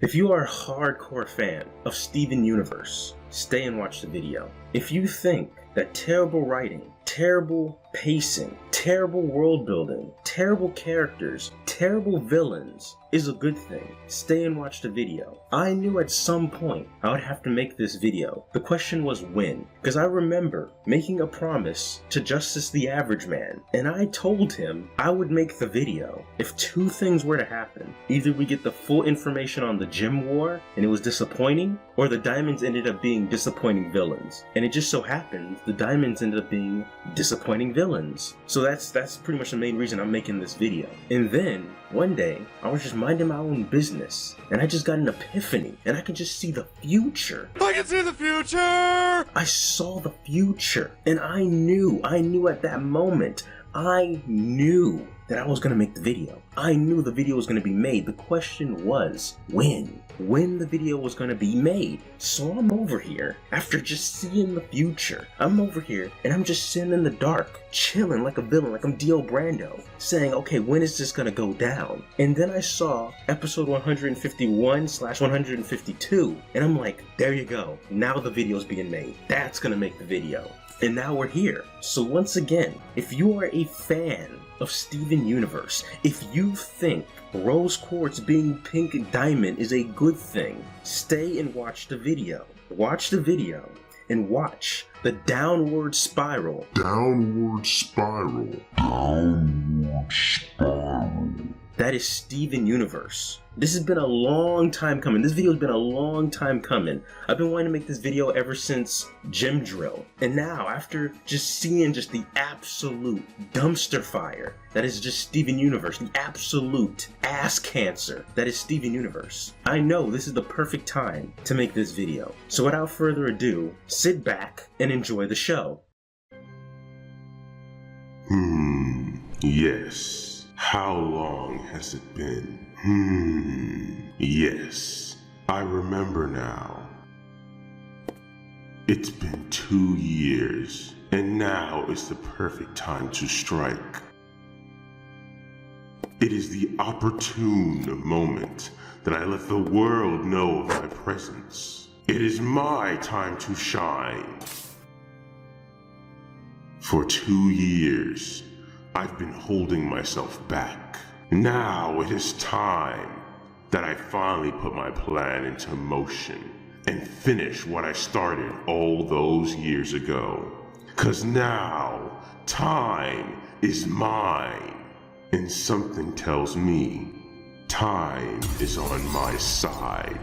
If you are a hardcore fan of Steven Universe, stay and watch the video. If you think that terrible writing, terrible pacing, terrible world building, terrible characters, terrible villains is a good thing, stay and watch the video. I knew at some point I would have to make this video. The question was when, because I remember making a promise to Justice the Average Man, and I told him I would make the video if two things were to happen. Either we get the full information on the Gem War, and it was disappointing, or the Diamonds ended up being disappointing villains. And it just so happens the Diamonds ended up being disappointing villains. So that's pretty much the main reason I'm making this video. And then one day I was just minding my own business, and I just got an epiphany, and I could just see the future. I can see the future! I saw the future, and I knew at that moment, I knew that I was gonna make the video. I knew the video was gonna be made. The question was, when the video was gonna be made. So I'm over here, after just seeing the future, I'm over here, and I'm just sitting in the dark, chilling like a villain, like I'm Dio Brando, saying, okay, when is this gonna go down? And then I saw episode 151/152, and I'm like, there you go, now the video's being made. That's gonna make the video. And now we're here. So once again, if you are a fan of Steven Universe, if you think Rose Quartz being pink diamond is a good thing, stay and watch the video. Watch the video and watch the downward spiral. Downward spiral. Downward spiral. That is Steven Universe. This has been a long time coming. This video has been a long time coming. I've been wanting to make this video ever since Gem Drill. And now, after just seeing just the absolute dumpster fire that is just Steven Universe, the absolute ass cancer that is Steven Universe, I know this is the perfect time to make this video. So without further ado, sit back and enjoy the show. Yes. How long has it been? Yes. I remember now. It's been 2 years, and now is the perfect time to strike. It is the opportune moment that I let the world know of my presence. It is my time to shine. For 2 years, I've been holding myself back. Now it is time that I finally put my plan into motion and finish what I started all those years ago. 'Cause now, time is mine. And something tells me, time is on my side.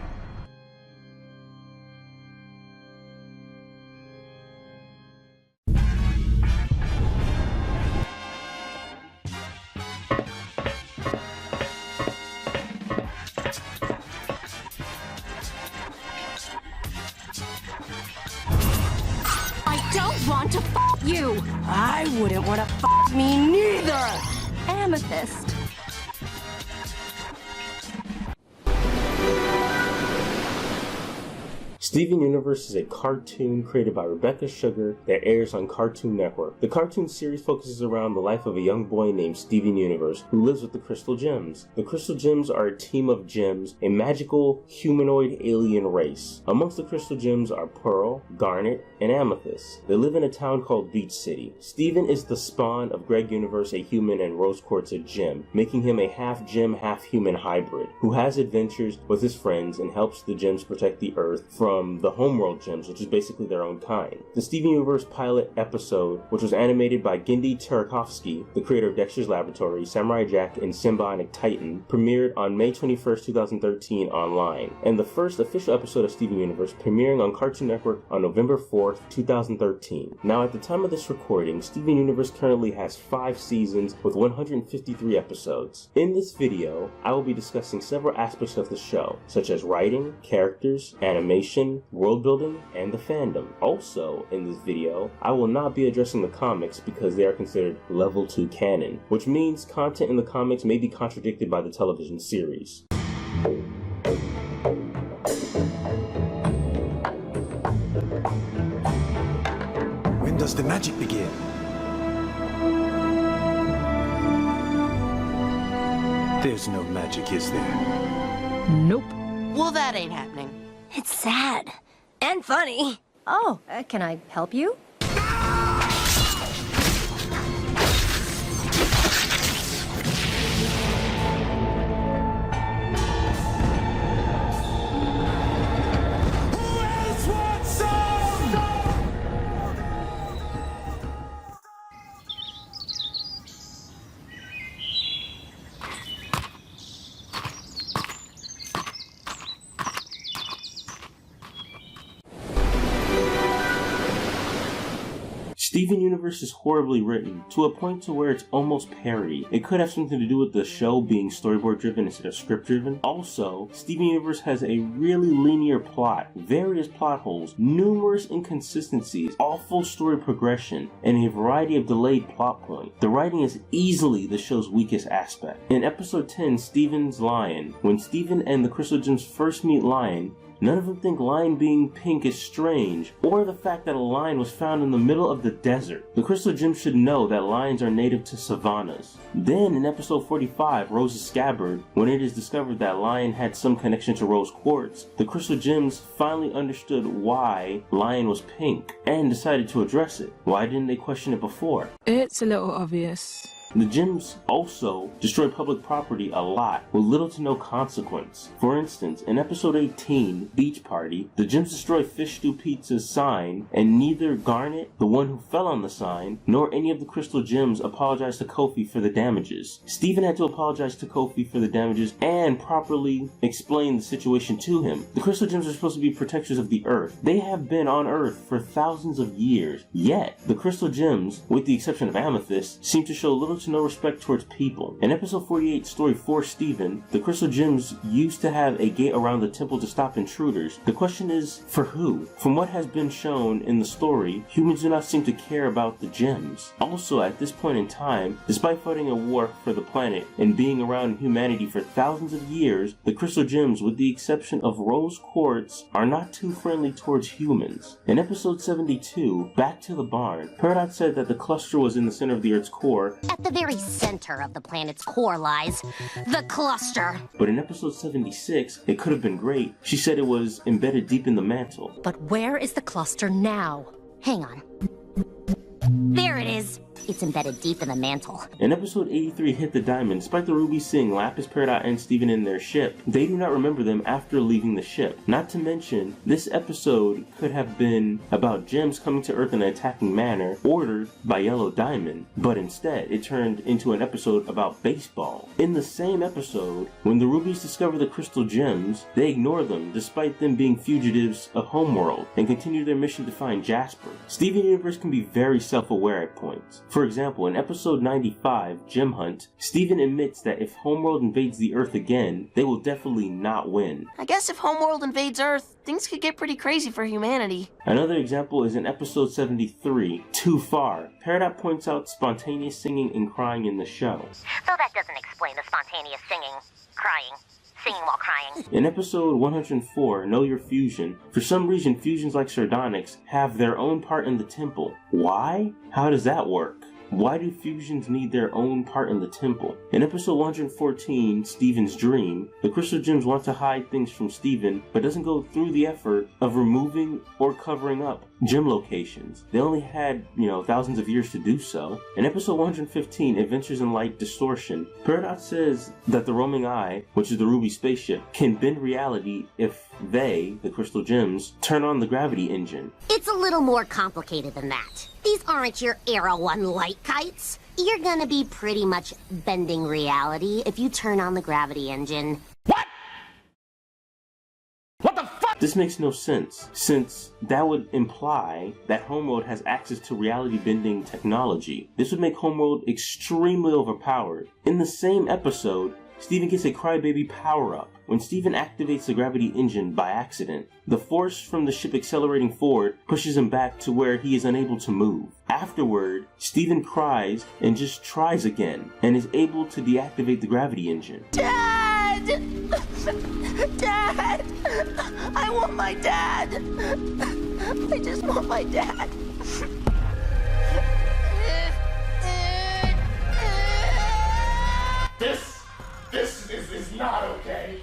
Want to you. I wouldn't want to me neither. Amethyst. Steven Universe is a cartoon created by Rebecca Sugar that airs on Cartoon Network. The cartoon series focuses around the life of a young boy named Steven Universe who lives with the Crystal Gems. The Crystal Gems are a team of gems, a magical humanoid alien race. Amongst the Crystal Gems are Pearl, Garnet, and Amethyst. They live in a town called Beach City. Steven is the spawn of Greg Universe, a human, and Rose Quartz, a gem, making him a half-gem, half-human hybrid who has adventures with his friends and helps the gems protect the Earth from the homeworld gems, which is basically their own kind. The Steven Universe pilot episode, which was animated by Gendy Tarakovsky, the creator of Dexter's Laboratory, Samurai Jack, and Symbionic Titan, premiered on May 21st, 2013 online, and the first official episode of Steven Universe premiering on Cartoon Network on November 4th, 2013. Now, at the time of this recording, Steven Universe currently has 5 seasons with 153 episodes. In this video, I will be discussing several aspects of the show, such as writing, characters, animation, world building, and the fandom. Also, in this video, I will not be addressing the comics because they are considered level 2 canon, which means content in the comics may be contradicted by the television series. When does the magic begin? There's no magic, is there? Nope. Well, that ain't happening. It's sad. And funny. Oh, can I help you? Steven Universe is horribly written, to a point to where it's almost parody. It could have something to do with the show being storyboard driven instead of script driven. Also, Steven Universe has a really linear plot, various plot holes, numerous inconsistencies, awful story progression, and a variety of delayed plot points. The writing is easily the show's weakest aspect. In episode 10, Steven's Lion, when Steven and the Crystal Gems first meet Lion, none of them think lion being pink is strange, or the fact that a lion was found in the middle of the desert. The Crystal Gems should know that lions are native to savannas. Then, in episode 45, Rose's Scabbard, when it is discovered that Lion had some connection to Rose Quartz, the Crystal Gems finally understood why Lion was pink, and decided to address it. Why didn't they question it before? It's a little obvious. The Gems also destroy public property a lot, with little to no consequence. For instance, in episode 18, Beach Party, the Gems destroy Fish Stew Pizza's sign, and neither Garnet, the one who fell on the sign, nor any of the Crystal Gems apologized to Kofi for the damages. Steven had to apologize to Kofi for the damages and properly explain the situation to him. The Crystal Gems are supposed to be protectors of the Earth. They have been on Earth for thousands of years, yet the Crystal Gems, with the exception of Amethyst, seem to show little to no respect towards people. In episode 48, story 4, Steven, the Crystal Gems used to have a gate around the temple to stop intruders. The question is, for who? From what has been shown in the story, humans do not seem to care about the gems. Also, at this point in time, despite fighting a war for the planet and being around humanity for thousands of years, the Crystal Gems, with the exception of Rose Quartz, are not too friendly towards humans. In episode 72, Back to the Barn, Peridot said that the cluster was in the center of the Earth's core. At the very center of the planet's core lies the cluster. But in episode 76, it could have been great. She said it was embedded deep in the mantle. But where is the cluster now? Hang on. There it is. It's embedded deep in the mantle. In episode 83, Hit the Diamond, despite the rubies seeing Lapis, Peridot, and Steven in their ship, they do not remember them after leaving the ship. Not to mention, this episode could have been about gems coming to Earth in an attacking manner, ordered by Yellow Diamond, but instead, it turned into an episode about baseball. In the same episode, when the rubies discover the crystal gems, they ignore them, despite them being fugitives of Homeworld, and continue their mission to find Jasper. Steven Universe can be very self-aware at points. For example, in episode 95, Gem Hunt, Steven admits that if Homeworld invades the Earth again, they will definitely not win. I guess if Homeworld invades Earth, things could get pretty crazy for humanity. Another example is in episode 73, Too Far. Peridot points out spontaneous singing and crying in the show. So that doesn't explain the spontaneous singing, singing while crying. In episode 104, Know Your Fusion, for some reason fusions like Sardonyx have their own part in the temple. Why? How does that work? Why do fusions need their own part in the temple? In episode 114, Steven's Dream, the Crystal Gems want to hide things from Steven, but doesn't go through the effort of removing or covering up gem locations. They only had, thousands of years to do so. In episode 115, Adventures in Light Distortion, Peridot says that the roaming eye, which is the Ruby spaceship, can bend reality if they, the Crystal Gems, turn on the gravity engine. It's a little more complicated than that. These aren't your Arrow 1 light kites. You're gonna be pretty much bending reality if you turn on the gravity engine. This makes no sense, since that would imply that Homeworld has access to reality-bending technology. This would make Homeworld extremely overpowered. In the same episode, Steven gets a crybaby power-up when Steven activates the gravity engine by accident. The force from the ship accelerating forward pushes him back to where he is unable to move. Afterward, Steven cries and just tries again, and is able to deactivate the gravity engine. Dad! Dad! I want my dad! I just want my dad. This is not okay.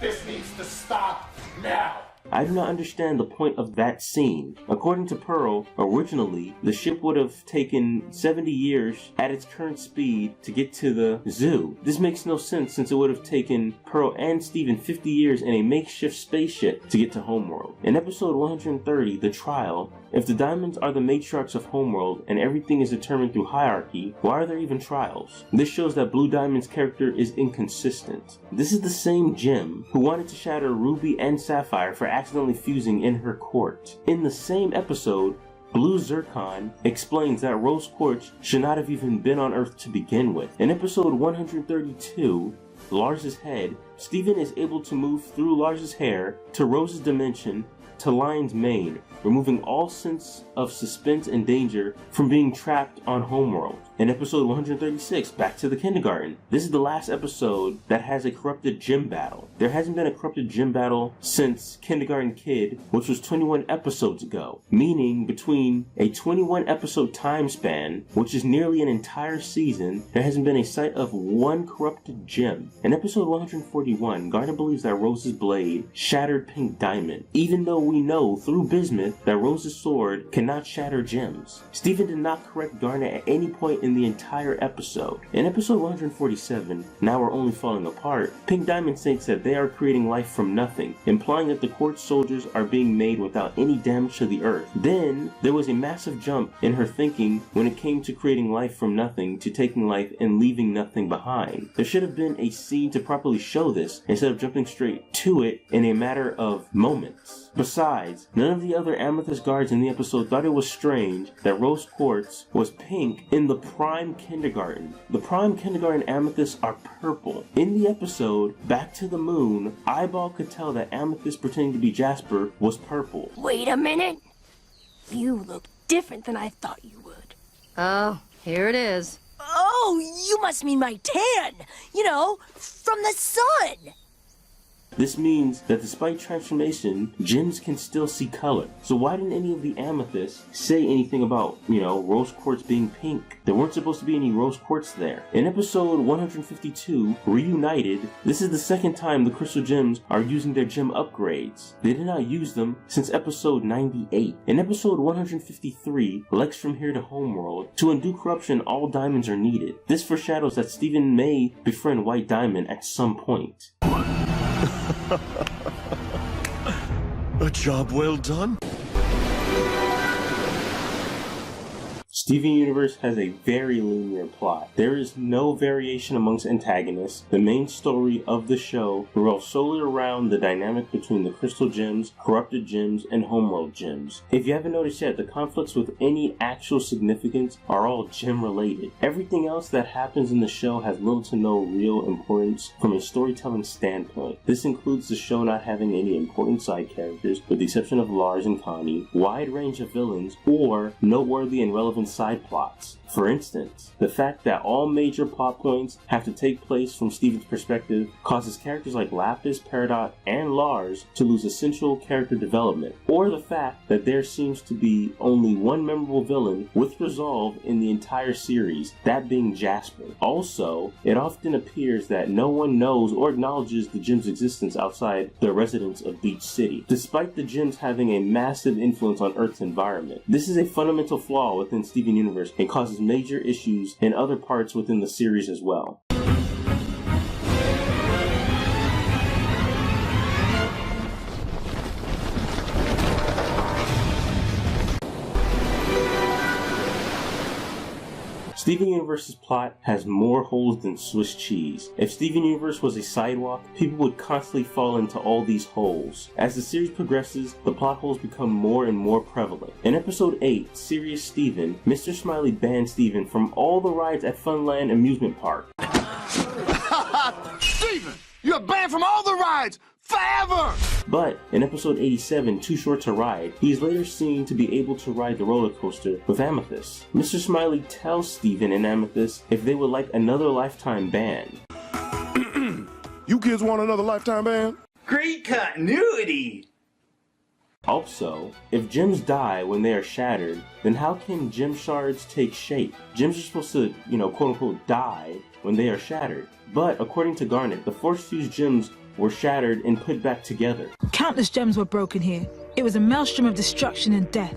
This needs to stop now. I do not understand the point of that scene. According to Pearl, originally, the ship would have taken 70 years at its current speed to get to the zoo. This makes no sense since it would have taken Pearl and Steven 50 years in a makeshift spaceship to get to Homeworld. In episode 130, The Trial, if the diamonds are the matriarchs of Homeworld and everything is determined through hierarchy, why are there even trials? This shows that Blue Diamond's character is inconsistent. This is the same Gem who wanted to shatter Ruby and Sapphire for accidentally fusing in her court. In the same episode, Blue Zircon explains that Rose Quartz should not have even been on Earth to begin with. In episode 132, Lars's Head, Steven is able to move through Lars's hair to Rose's dimension to Lion's mane, removing all sense of suspense and danger from being trapped on Homeworld. In episode 136, Back to the Kindergarten, this is the last episode that has a corrupted gym battle. There hasn't been a corrupted gym battle since Kindergarten Kid, which was 21 episodes ago, meaning between a 21 episode time span, which is nearly an entire season, there hasn't been a sight of one corrupted gym. In episode 141, Garnet believes that Rose's blade shattered Pink Diamond, even though we know through Bismuth that Rose's sword cannot shatter gems. Steven did not correct Garnet at any point in the entire episode. In episode 147, Now We're Only Falling Apart, Pink Diamond states that they are creating life from nothing, implying that the Quartz soldiers are being made without any damage to the Earth. Then, there was a massive jump in her thinking when it came to creating life from nothing to taking life and leaving nothing behind. There should have been a scene to properly show this, instead of jumping straight to it in a matter of moments. Besides, none of the other Amethyst guards in the episode thought it was strange that Rose Quartz was pink in the Prime Kindergarten. The Prime Kindergarten Amethysts are purple. In the episode, Back to the Moon, Eyeball could tell that Amethyst pretending to be Jasper was purple. Wait a minute. You look different than I thought you would. Oh, here it is. Oh, you must mean my tan. You know, from the sun. This means that despite transformation, gems can still see color. So why didn't any of the amethysts say anything about, Rose Quartz being pink? There weren't supposed to be any Rose Quartz there. In episode 152, Reunited, this is the second time the Crystal Gems are using their gem upgrades. They did not use them since episode 98. In episode 153, Lex From Here to Homeworld, to undo corruption, all diamonds are needed. This foreshadows that Steven may befriend White Diamond at some point. A job well done. Steven Universe has a very linear plot. There is no variation amongst antagonists. The main story of the show revolves solely around the dynamic between the Crystal Gems, Corrupted Gems, and Homeworld Gems. If you haven't noticed yet, the conflicts with any actual significance are all gem related. Everything else that happens in the show has little to no real importance from a storytelling standpoint. This includes the show not having any important side characters, with the exception of Lars and Connie, wide range of villains, or noteworthy and relevant side plots. For instance, the fact that all major plot points have to take place from Steven's perspective causes characters like Lapis, Peridot, and Lars to lose essential character development, or the fact that there seems to be only one memorable villain with resolve in the entire series, that being Jasper. Also, it often appears that no one knows or acknowledges the gem's existence outside the residents of Beach City, despite the gems having a massive influence on Earth's environment. This is a fundamental flaw within Steven Universe and causes major issues in other parts within the series as well. Steven Universe's plot has more holes than Swiss cheese. If Steven Universe was a sidewalk, people would constantly fall into all these holes. As the series progresses, the plot holes become more and more prevalent. In episode 8, Serious Steven, Mr. Smiley banned Steven from all the rides at Funland Amusement Park. Steven, you're banned from all the rides! Forever! But in episode 87, Too Short to Ride, he is later seen to be able to ride the roller coaster with Amethyst. Mr. Smiley tells Steven and Amethyst if they would like another lifetime ban. You kids want another lifetime ban? Great continuity! Also, if gems die when they are shattered, then how can gem shards take shape? Gems are supposed to, quote unquote, die when they are shattered. But according to Garnet, the force-fused gems were shattered and put back together. Countless gems were broken here. It was a maelstrom of destruction and death.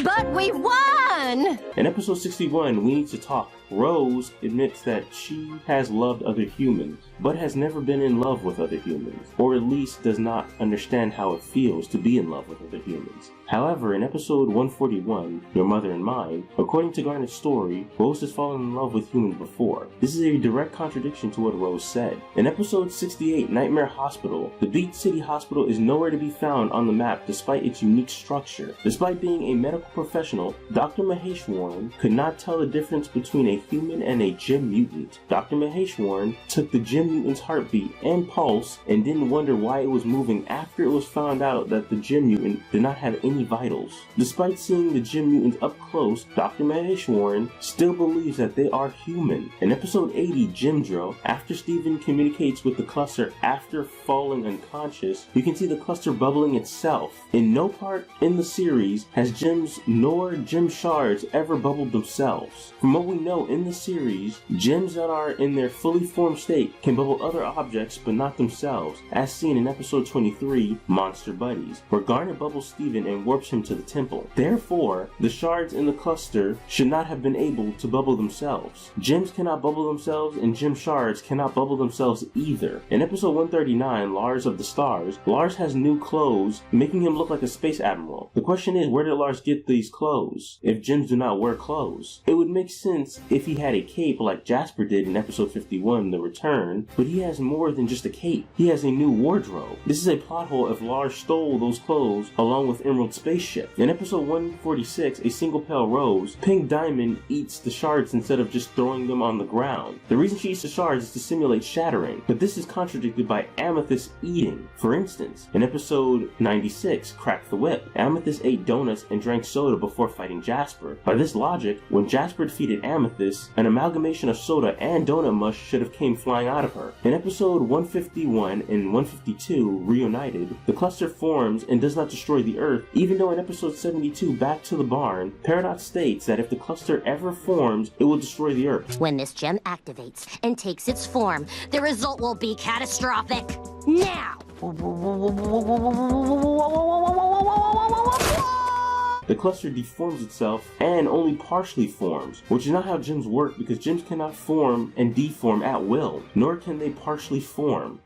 But we won! In episode 61, We Need to Talk, Rose admits that she has loved other humans, but has never been in love with other humans, or at least does not understand how it feels to be in love with other humans. However, in episode 141, Your Mother and Mine, according to Garnet's story, Rose has fallen in love with humans before. This is a direct contradiction to what Rose said. In episode 68, Nightmare Hospital, the Beach City Hospital is nowhere to be found on the map despite its unique structure. Despite being a medical professional, Dr. Maheshwaran could not tell the difference between a human and a gem mutant. Dr. Maheshwaran took the gem mutant's heartbeat and pulse and didn't wonder why it was moving after it was found out that the gem mutant did not have any vitals. Despite seeing the gem mutants up close, Dr. Maheshwaran still believes that they are human. In episode 80, Gem Drill, after Steven communicates with the cluster after falling unconscious, you can see the cluster bubbling itself. In no part in the series has gems nor gem shards ever bubbled themselves. From what we know in the series, gems that are in their fully formed state can bubble other objects but not themselves, as seen in episode 23, Monster Buddies, where Garnet bubbles Steven and warps him to the temple. Therefore, the shards in the cluster should not have been able to bubble themselves. Gems cannot bubble themselves, and gem shards cannot bubble themselves either. In episode 139, Lars of the Stars, Lars has new clothes, making him look like a space admiral. The question is, where did Lars get these clothes? If gems do not wear clothes, it would make sense if he had a cape like Jasper did in episode 51, The Return, but he has more than just a cape. He has a new wardrobe. This is a plot hole if Lars stole those clothes along with Emerald's spaceship. In episode 146, A Single Pale Rose, Pink Diamond eats the shards instead of just throwing them on the ground. The reason she eats the shards is to simulate shattering, but this is contradicted by Amethyst eating. For instance, in episode 96, Crack the Whip, Amethyst ate donuts and drank soda before fighting Jasper. By this logic, when Jasper defeated Amethyst, an amalgamation of soda and donut mush should have came flying out of her. In episode 151 and 152, Reunited, the cluster forms and does not destroy the Earth, even though in episode 72, Back to the Barn, Paradox states that if the cluster ever forms, it will destroy the Earth. When this gem activates and takes its form, the result will be catastrophic. Now! The cluster deforms itself and only partially forms, which is not how gems work because gems cannot form and deform at will, nor can they partially form.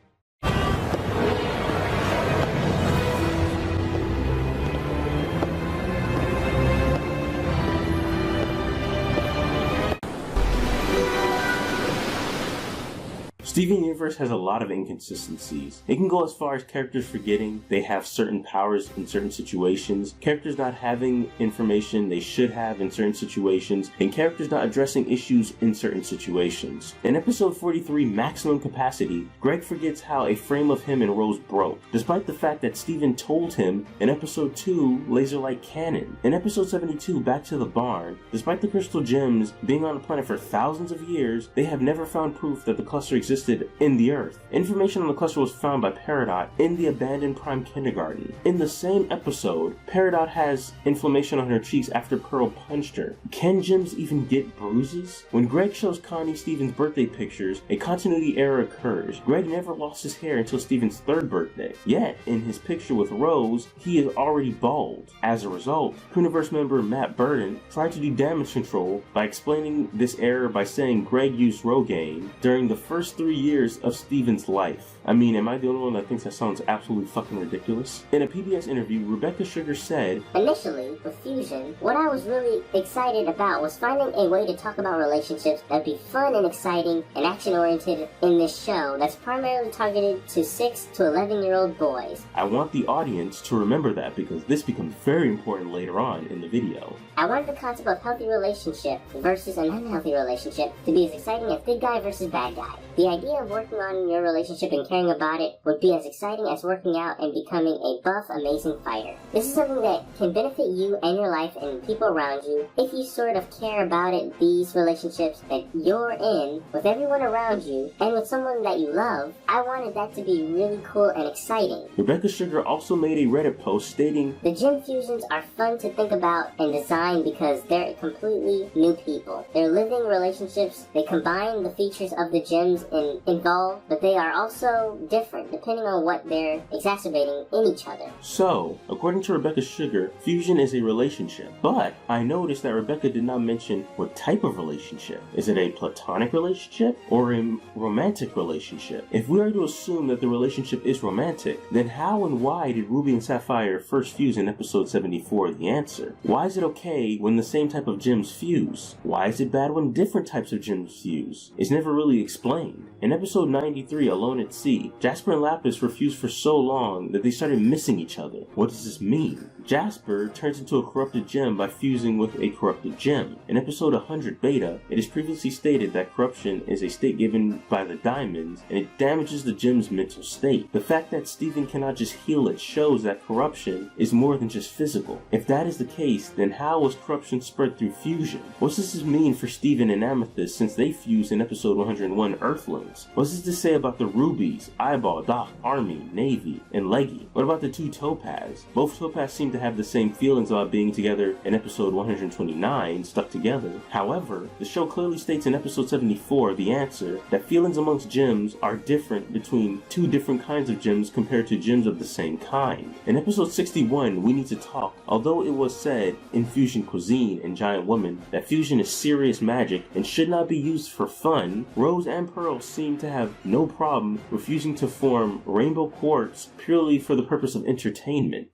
Steven Universe has a lot of inconsistencies. It can go as far as characters forgetting they have certain powers in certain situations, characters not having information they should have in certain situations, and characters not addressing issues in certain situations. In episode 43, Maximum Capacity, Greg forgets how a frame of him and Rose broke, despite the fact that Steven told him in episode 2, Laser Light Cannon. In episode 72, Back to the Barn, despite the crystal gems being on the planet for thousands of years, they have never found proof that the cluster existed in the Earth. Information on the cluster was found by Peridot in the abandoned Prime Kindergarten. In the same episode, Peridot has inflammation on her cheeks after Pearl punched her. Can gems even get bruises? When Greg shows Connie Steven's birthday pictures, a continuity error occurs. Greg never lost his hair until Steven's 3rd birthday. Yet, in his picture with Rose, he is already bald. As a result, Universe member Matt Burton tried to do damage control by explaining this error by saying Greg used Rogaine during the first 3 years of Steven's life. I mean, am I the only one that thinks that sounds absolutely fucking ridiculous? In a PBS interview, Rebecca Sugar said, "Initially, with Fusion, what I was really excited about was finding a way to talk about relationships that'd be fun and exciting and action-oriented in this show that's primarily targeted to 6 to 11-year-old boys. I want the audience to remember that because this becomes very important later on in the video. I wanted the concept of healthy relationship versus an unhealthy relationship to be as exciting as good guy versus bad guy. The idea of working on your relationship and caring about it would be as exciting as working out and becoming a buff, amazing fighter. This is something that can benefit you and your life and people around you if you sort of care about it, these relationships that you're in with everyone around you and with someone that you love. I wanted that to be really cool and exciting." Rebecca Sugar also made a Reddit post stating, "The gem fusions are fun to think about and design because they're completely new people. They're living relationships. They combine the features of the gems in and involved, but they are also different depending on what they're exacerbating in each other. So, according to Rebecca Sugar, fusion is a relationship. But I noticed that Rebecca did not mention what type of relationship. Is it a platonic relationship or a romantic relationship? If we are to assume that the relationship is romantic, then how and why did Ruby and Sapphire first fuse in episode 74? The answer. Why is it okay when the same type of gems fuse? Why is it bad when different types of gems fuse? It's never really explained. In episode 93, Alone at Sea, Jasper and Lapis were fused for so long that they started missing each other. What does this mean? Jasper turns into a corrupted gem by fusing with a corrupted gem. In episode 100 Beta, it is previously stated that corruption is a state given by the diamonds, and it damages the gem's mental state. The fact that Steven cannot just heal it shows that corruption is more than just physical. If that is the case, then how was corruption spread through fusion? What does this mean for Steven and Amethyst since they fused in episode 101 Earthlings? What does this say about the Rubies, Eyeball, Doc, Army, Navy, and Leggy? What about the two Topaz? Both Topaz seem to have the same feelings about being together in episode 129, Stuck Together. However, the show clearly states in episode 74, The Answer, that feelings amongst gems are different between two different kinds of gems compared to gems of the same kind. In episode 61, We Need to Talk, although it was said in Fusion Cuisine and Giant Woman that fusion is serious magic and should not be used for fun, Rose and Pearl seem to have no problem refusing to form rainbow quartz purely for the purpose of entertainment.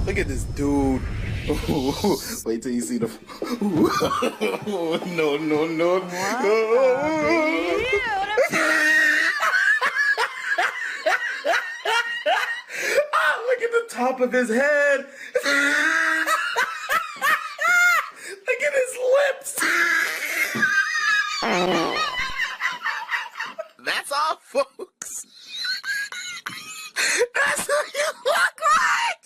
Look at this dude. Wait till you see the. No. Look at the top of his head. Look at his lips. That's all, folks. That's what you look like.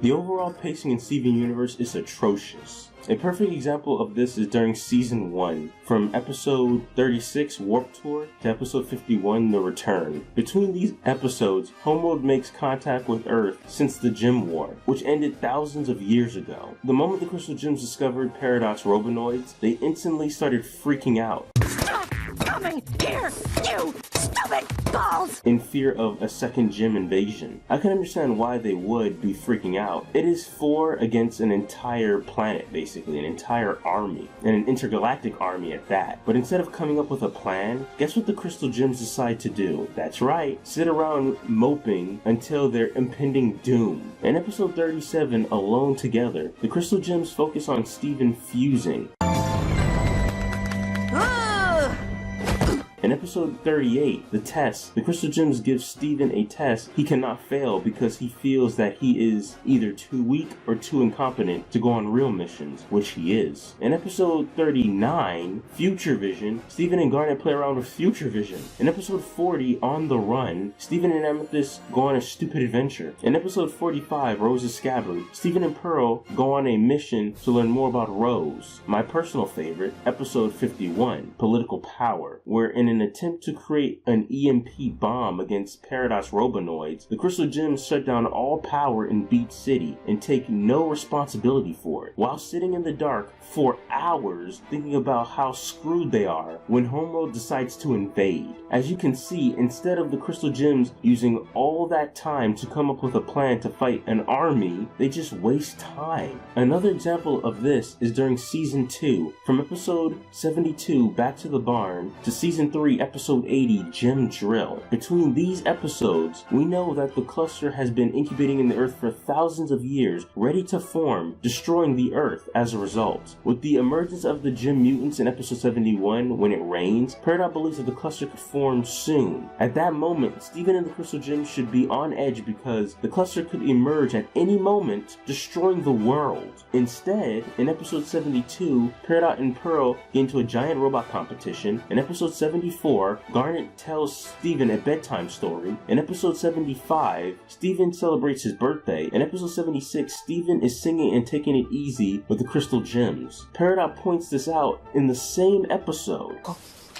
The overall pacing in Steven Universe is atrocious. A perfect example of this is during Season 1, from episode 36, Warp Tour, to episode 51, The Return. Between these episodes, Homeworld makes contact with Earth since the Gem War, which ended thousands of years ago. The moment the Crystal Gems discovered Paradox Robinoids, they instantly started freaking out. Stop coming here, you stupid balls! In fear of a second gem invasion. I can understand why they would be freaking out. It is 4 against an entire planet, basically, an entire army, and an intergalactic army at that. But instead of coming up with a plan, guess what the Crystal Gems decide to do? That's right, sit around moping until their impending doom. In episode 37, Alone Together, the Crystal Gems focus on Steven fusing. In episode 38, The Test, the Crystal Gems give Steven a test he cannot fail because he feels that he is either too weak or too incompetent to go on real missions, which he is. In episode 39, Future Vision, Steven and Garnet play around with Future Vision. In episode 40, On the Run, Steven and Amethyst go on a stupid adventure. In episode 45, Rose's Scabbard, Steven and Pearl go on a mission to learn more about Rose. My personal favorite, episode 51, Political Power, where in an attempt to create an EMP bomb against Paradox Robinoids, the Crystal Gems shut down all power in Beach City and take no responsibility for it, while sitting in the dark for hours thinking about how screwed they are when Homeworld decides to invade. As you can see, instead of the Crystal Gems using all that time to come up with a plan to fight an army, they just waste time. Another example of this is during Season 2, from episode 72, Back to the Barn, to Season 3, episode 80, Gem Drill. Between these episodes, we know that the cluster has been incubating in the Earth for thousands of years, ready to form, destroying the Earth as a result. With the emergence of the Gem Mutants in episode 71, When It Rains, Paradox believes that the cluster could form soon. At that moment, Steven and the Crystal Gems should be on edge because the cluster could emerge at any moment, destroying the world. Instead, in episode 72, Paradox and Pearl get into a giant robot competition. In episode 74, Garnet tells Steven a bedtime story. In episode 75, Steven celebrates his birthday. In episode 76, Steven is singing and taking it easy with the Crystal Gems. Paradox points this out in the same episode.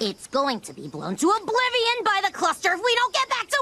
It's going to be blown to oblivion by the cluster if we don't get back to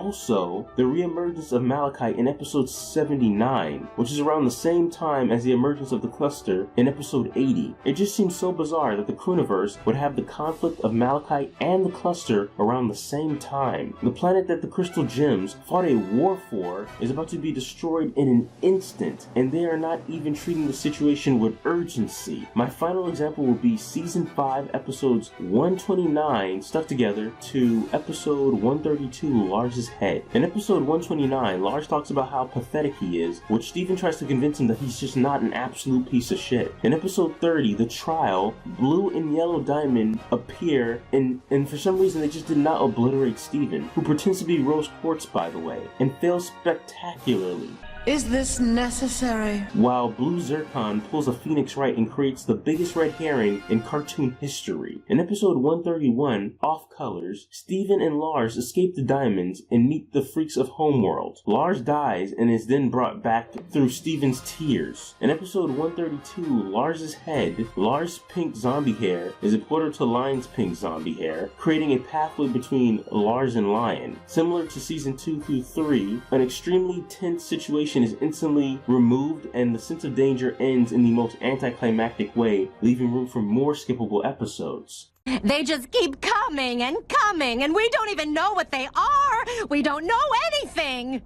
also the reemergence of Malachite in episode 79, which is around the same time as the emergence of the cluster in episode 80. It just seems so bizarre that the Crooniverse would have the conflict of Malachite and the cluster around the same time. The planet that the Crystal Gems fought a war for is about to be destroyed in an instant, and they are not even treating the situation with urgency. My final example will be Season 5, Episodes 129, Stuck Together, to Episode 132, Lars's Head. In Episode 129, Lars talks about how pathetic he is, which Steven tries to convince him that he's just not an absolute piece of shit. In Episode 30, The Trial, Blue and Yellow Diamond appear, and for some reason they just did not obliterate Steven, who pretends to be Rose Quartz, by the way, and fails spectacularly. Is this necessary? While Blue Zircon pulls a Phoenix Wright and creates the biggest red herring in cartoon history. In episode 131, Off Colors, Steven and Lars escape the diamonds and meet the freaks of Homeworld. Lars dies and is then brought back through Steven's tears. In episode 132, Lars's Head, Lars' pink zombie hair is a portal to Lion's pink zombie hair, creating a pathway between Lars and Lion. Similar to season 2 through 3, an extremely tense situation is instantly removed and the sense of danger ends in the most anticlimactic way, leaving room for more skippable episodes. They just keep coming, and we don't even know what they are! We don't know anything!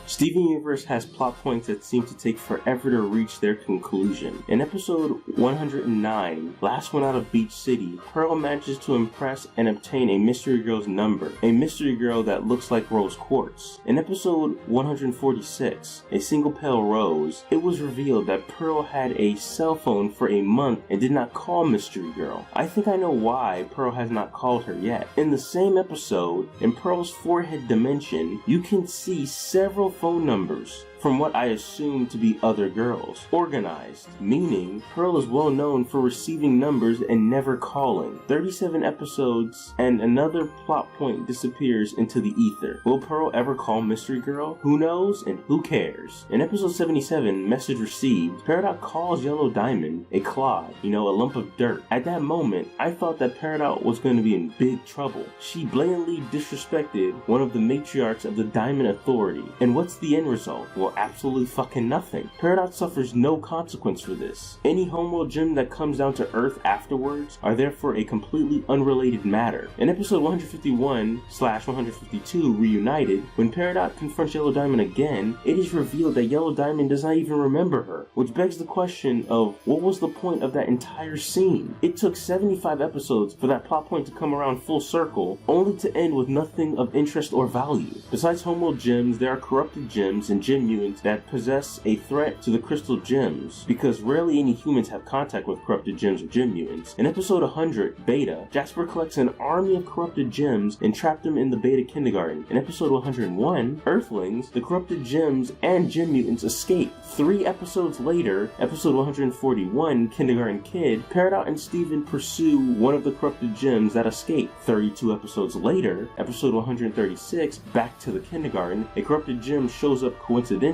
Steven Universe has plot points that seem to take forever to reach their conclusion. In episode 109, Last One Out of Beach City, Pearl manages to impress and obtain a mystery girl's number, a mystery girl that looks like Rose Quartz. In episode 146, A Single Pale Rose, it was revealed that Pearl had a cell phone for a month and did not call Mystery Girl. I think I know why Pearl has not called her yet. In the same episode, in Pearl's forehead dimension, you can see several phone numbers from what I assume to be other girls. Organized, meaning Pearl is well known for receiving numbers and never calling. 37 episodes and another plot point disappears into the ether. Will Pearl ever call Mystery Girl? Who knows and who cares? In episode 77, Message Received, Peridot calls Yellow Diamond a clod, a lump of dirt. At that moment, I thought that Peridot was going to be in big trouble. She blatantly disrespected one of the matriarchs of the Diamond Authority. And what's the end result? Well, absolutely fucking nothing. Peridot suffers no consequence for this. Any Homeworld gem that comes down to Earth afterwards are therefore a completely unrelated matter. In episode 151/152, Reunited, when Peridot confronts Yellow Diamond again, it is revealed that Yellow Diamond does not even remember her, which begs the question of what was the point of that entire scene? It took 75 episodes for that plot point to come around full circle, only to end with nothing of interest or value. Besides Homeworld gems, there are corrupted gems and gem mutants that possess a threat to the Crystal Gems, because rarely any humans have contact with corrupted gems or gem mutants. In episode 100, Beta, Jasper collects an army of corrupted gems and traps them in the Beta Kindergarten. In episode 101, Earthlings, the corrupted gems and gem mutants escape. 3 episodes later, episode 141, Kindergarten Kid, Peridot and Steven pursue one of the corrupted gems that escape. 32 episodes later, episode 136, Back to the Kindergarten, a corrupted gem shows up coincidentally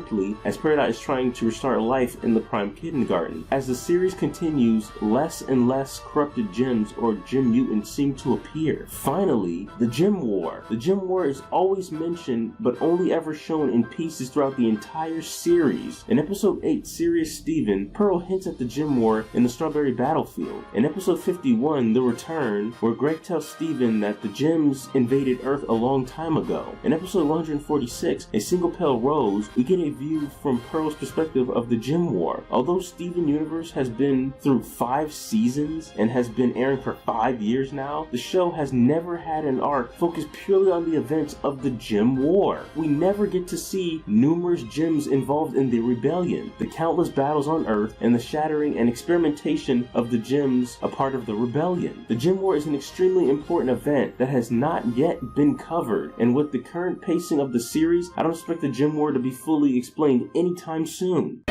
as Peridot is trying to restart life in the Prime Kindergarten. As the series continues, less and less corrupted gems or gem mutants seem to appear. Finally, the Gem War. The Gem War is always mentioned, but only ever shown in pieces throughout the entire series. In episode 8, Sirius Steven, Pearl hints at the Gem War in the Strawberry Battlefield. In episode 51, The Return, where Greg tells Steven that the gems invaded Earth a long time ago. In episode 146, A Single Pale Rose, we get a view from Pearl's perspective of the Gem War. Although Steven Universe has been through 5 seasons and has been airing for 5 years now, the show has never had an arc focused purely on the events of the Gem War. We never get to see numerous gems involved in the rebellion, the countless battles on Earth, and the shattering and experimentation of the gems a part of the rebellion. The Gem War is an extremely important event that has not yet been covered, and with the current pacing of the series, I don't expect the Gem War to be fully explained anytime soon.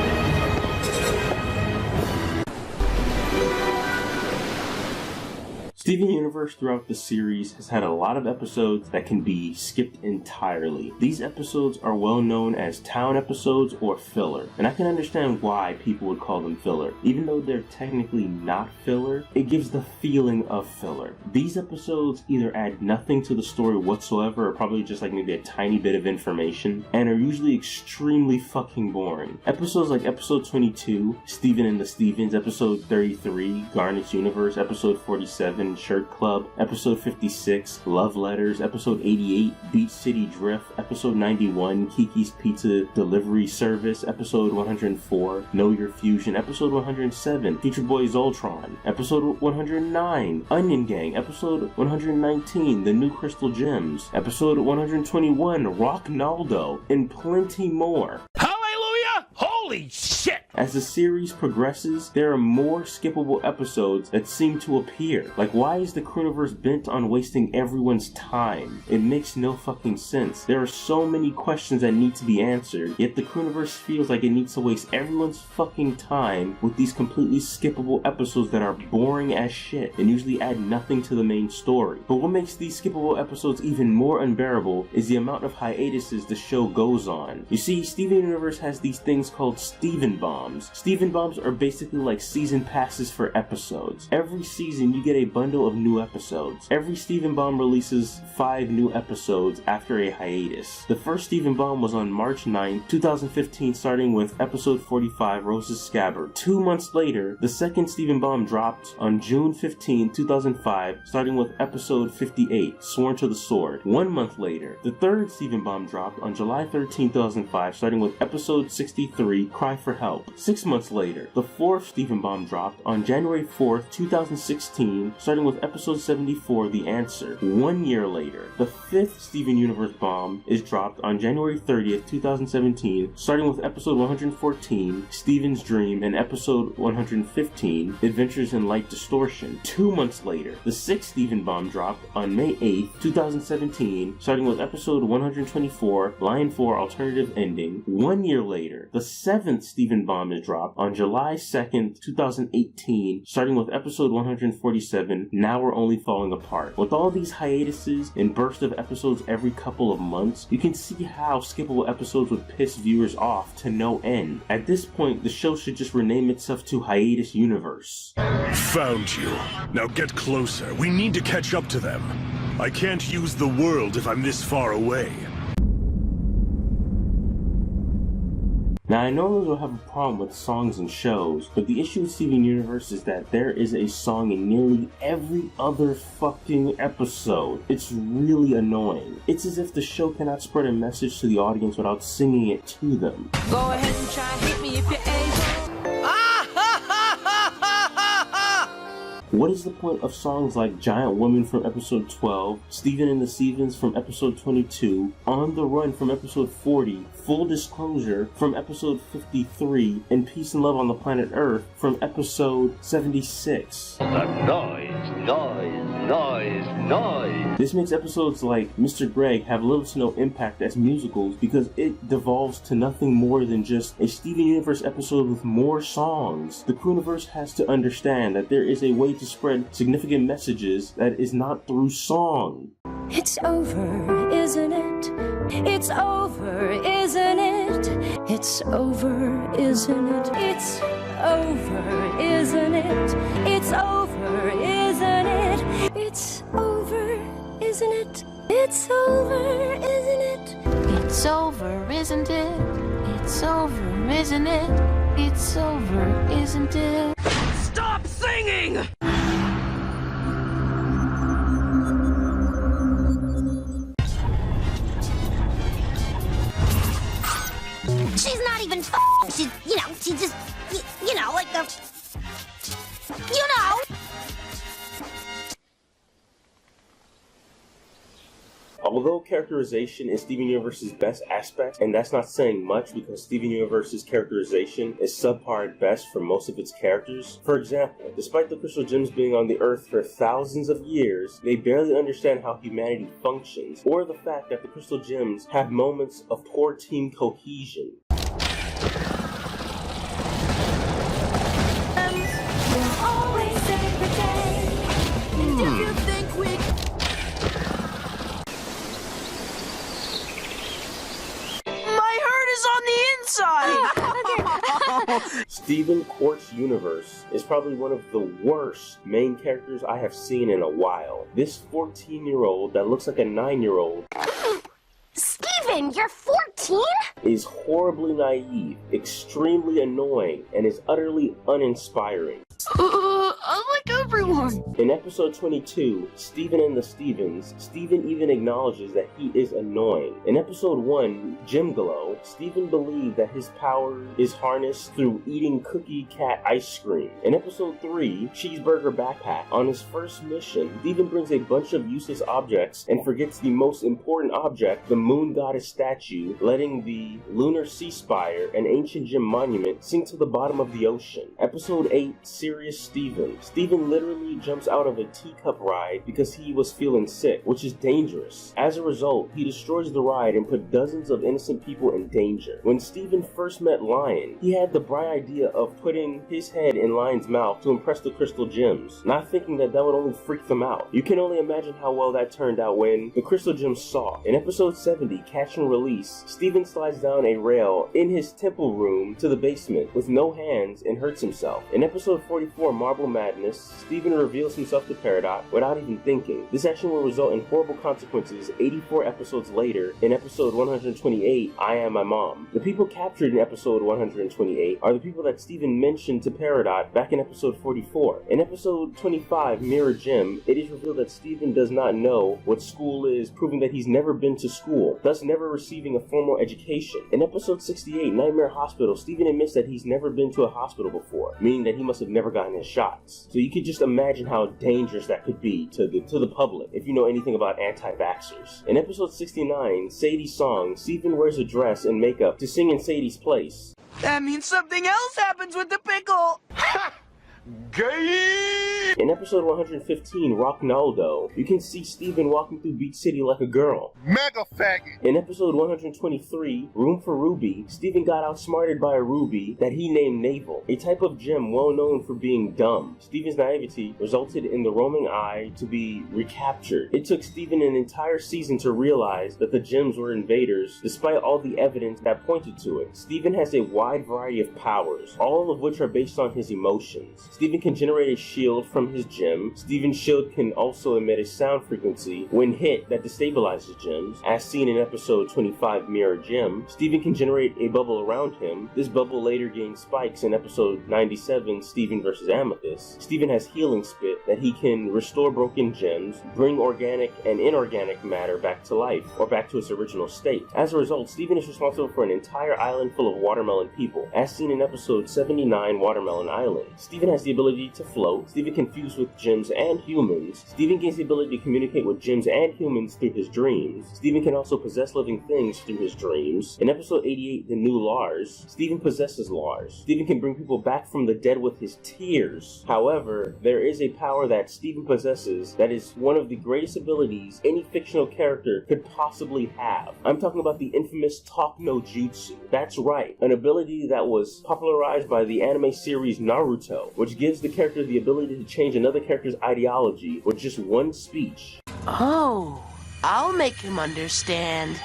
Steven Universe throughout the series has had a lot of episodes that can be skipped entirely. These episodes are well known as town episodes or filler, and I can understand why people would call them filler. Even though they're technically not filler, it gives the feeling of filler. These episodes either add nothing to the story whatsoever, or probably just like maybe a tiny bit of information, and are usually extremely fucking boring. Episodes like episode 22, Steven and the Stevens, episode 33, Garnet's Universe, episode 47, Shirt Club, episode 56, Love Letters, episode 88, Beach City Drift, episode 91, Kiki's Pizza Delivery Service, episode 104, Know Your Fusion, episode 107, Future Boy Zoltron, episode 109, Onion Gang, episode 119, The New Crystal Gems, episode 121, Rock Naldo, and plenty more. Hallelujah! Holy shit! As the series progresses, there are more skippable episodes that seem to appear. Like, why is the Crewniverse bent on wasting everyone's time? It makes no fucking sense. There are so many questions that need to be answered, yet the Crewniverse feels like it needs to waste everyone's fucking time with these completely skippable episodes that are boring as shit and usually add nothing to the main story. But what makes these skippable episodes even more unbearable is the amount of hiatuses the show goes on. You see, Steven Universe has these things called Steven Bombs. Steven Bombs are basically like season passes for episodes. Every season you get a bundle of new episodes. Every Steven Bomb releases 5 new episodes after a hiatus. The first Steven Bomb was on March 9, 2015, starting with episode 45, Rose's Scabbard. 2 months later, the second Steven Bomb dropped on June 15, 2005, starting with episode 58, Sworn to the Sword. 1 month later, the third Steven Bomb dropped on July 13, 2005, starting with episode 63, Cry for Help. 6 months later, the fourth Steven Bomb dropped on January 4th, 2016, starting with episode 74, The Answer. 1 year later, the fifth Steven Universe Bomb is dropped on January 30th, 2017, starting with episode 114, Steven's Dream, and episode 115, Adventures in Light Distortion. 2 months later, the sixth Steven Bomb dropped on May 8th, 2017, starting with episode 124, Lion 4 Alternative Ending. 1 year later, the seventh Steven Bomb is dropped on July 2nd, 2018, starting with episode 147, Now We're Only Falling Apart. With all these hiatuses and bursts of episodes every couple of months, you can see how skippable episodes would piss viewers off to no end. At this point, the show should just rename itself to Hiatus Universe. Found you. Now get closer. We need to catch up to them. I can't use the world if I'm this far away. Now, I normally don't have a problem with songs and shows, but the issue with Steven Universe is that there is a song in nearly every other fucking episode. It's really annoying. It's as if the show cannot spread a message to the audience without singing it to them. Go ahead and try hit me if you're able. What is the point of songs like Giant Woman from episode 12, Steven and the Stevens from episode 22, On the Run from episode 40, Full Disclosure from episode 53, and Peace and Love on the Planet Earth from episode 76? Noise. This makes episodes like Mr. Greg have little to no impact as musicals because it devolves to nothing more than just a Steven Universe episode with more songs. The Crewniverse has to understand that there is a way to spread significant messages that is not through song. It's over, isn't it? It's over, isn't it? It's over, isn't it? It's over, isn't it? It's over, isn't it? It's over, isn't it? It's over, isn't it? It's over, isn't it? It's over, isn't it? It's over, isn't it? Stop singing! She's not even she's, she just, like the, Although characterization is Steven Universe's best aspect, and that's not saying much because Steven Universe's characterization is subpar at best for most of its characters. For example, despite the Crystal Gems being on the Earth for thousands of years, they barely understand how humanity functions, or the fact that the Crystal Gems have moments of poor team cohesion. Steven Quart's universe is probably one of the worst main characters I have seen in a while. This 14-year-old that looks like a 9-year-old Steven, you're 14? is horribly naive, extremely annoying, and is utterly uninspiring. I like everyone. In episode 22, Steven and the Stevens, Steven even acknowledges that he is annoying. In episode 1, Gym Glow, Steven believed that his power is harnessed through eating Cookie Cat ice cream. In episode 3, Cheeseburger Backpack, on his first mission, Steven brings a bunch of useless objects and forgets the most important object, the Moon Goddess statue, letting the Lunar Sea Spire, an ancient gym monument, sink to the bottom of the ocean. Episode 8, Serious Steven. Steven literally jumps out of a teacup ride because he was feeling sick, which is dangerous. As a result, he destroys the ride and put dozens of innocent people in danger. When Steven first met Lion, he had the bright idea of putting his head in Lion's mouth to impress the Crystal Gems, not thinking that would only freak them out. You can only imagine how well that turned out when the Crystal Gems saw. In episode 70, Catch and Release, Steven slides down a rail in his temple room to the basement with no hands and hurts himself. In episode 44, Marble Madness, Steven reveals himself to Peridot without even thinking. This action will result in horrible consequences 84 episodes later in episode 128, I Am My Mom. The people captured in episode 128 are the people that Steven mentioned to Peridot back in episode 44. In episode 25, Mirror Gym, it is revealed that Steven does not know what school is, proving that he's never been to school, thus never receiving a formal education. In episode 68, Nightmare Hospital, Steven admits that he's never been to a hospital before, meaning that he must have never gotten his shots. So you could just imagine how dangerous that could be to the public, if you know anything about anti-vaxxers. In episode 69, Sadie's song, Steven wears a dress and makeup to sing in Sadie's place. That means something else happens with the pickle. Gay! In episode 115, Rocknaldo, you can see Steven walking through Beach City like a girl. Mega faggot! In episode 123, Room for Ruby, Steven got outsmarted by a Ruby that he named Navel, a type of gem well known for being dumb. Steven's naivety resulted in the roaming eye to be recaptured. It took Steven an entire season to realize that the gems were invaders, despite all the evidence that pointed to it. Steven has a wide variety of powers, all of which are based on his emotions. Steven can generate a shield from his gem. Steven's shield can also emit a sound frequency when hit that destabilizes gems, as seen in episode 25, Mirror Gem. Steven can generate a bubble around him. This bubble later gains spikes in episode 97, Steven vs. Amethyst. Steven has Healing Spit that he can restore broken gems, bring organic and inorganic matter back to life, or back to its original state. As a result, Steven is responsible for an entire island full of watermelon people, as seen in episode 79, Watermelon Island. Steven has the ability to float. Steven can fuse with gems and humans. Steven gains the ability to communicate with gems and humans through his dreams. Steven can also possess living things through his dreams. In episode 88, The New Lars, Steven possesses Lars. Steven can bring people back from the dead with his tears. However, there is a power that Steven possesses that is one of the greatest abilities any fictional character could possibly have. I'm talking about the infamous Talk No Jutsu. That's right, an ability that was popularized by the anime series Naruto, which gives the character the ability to change another character's ideology with just one speech. Oh, I'll make him understand.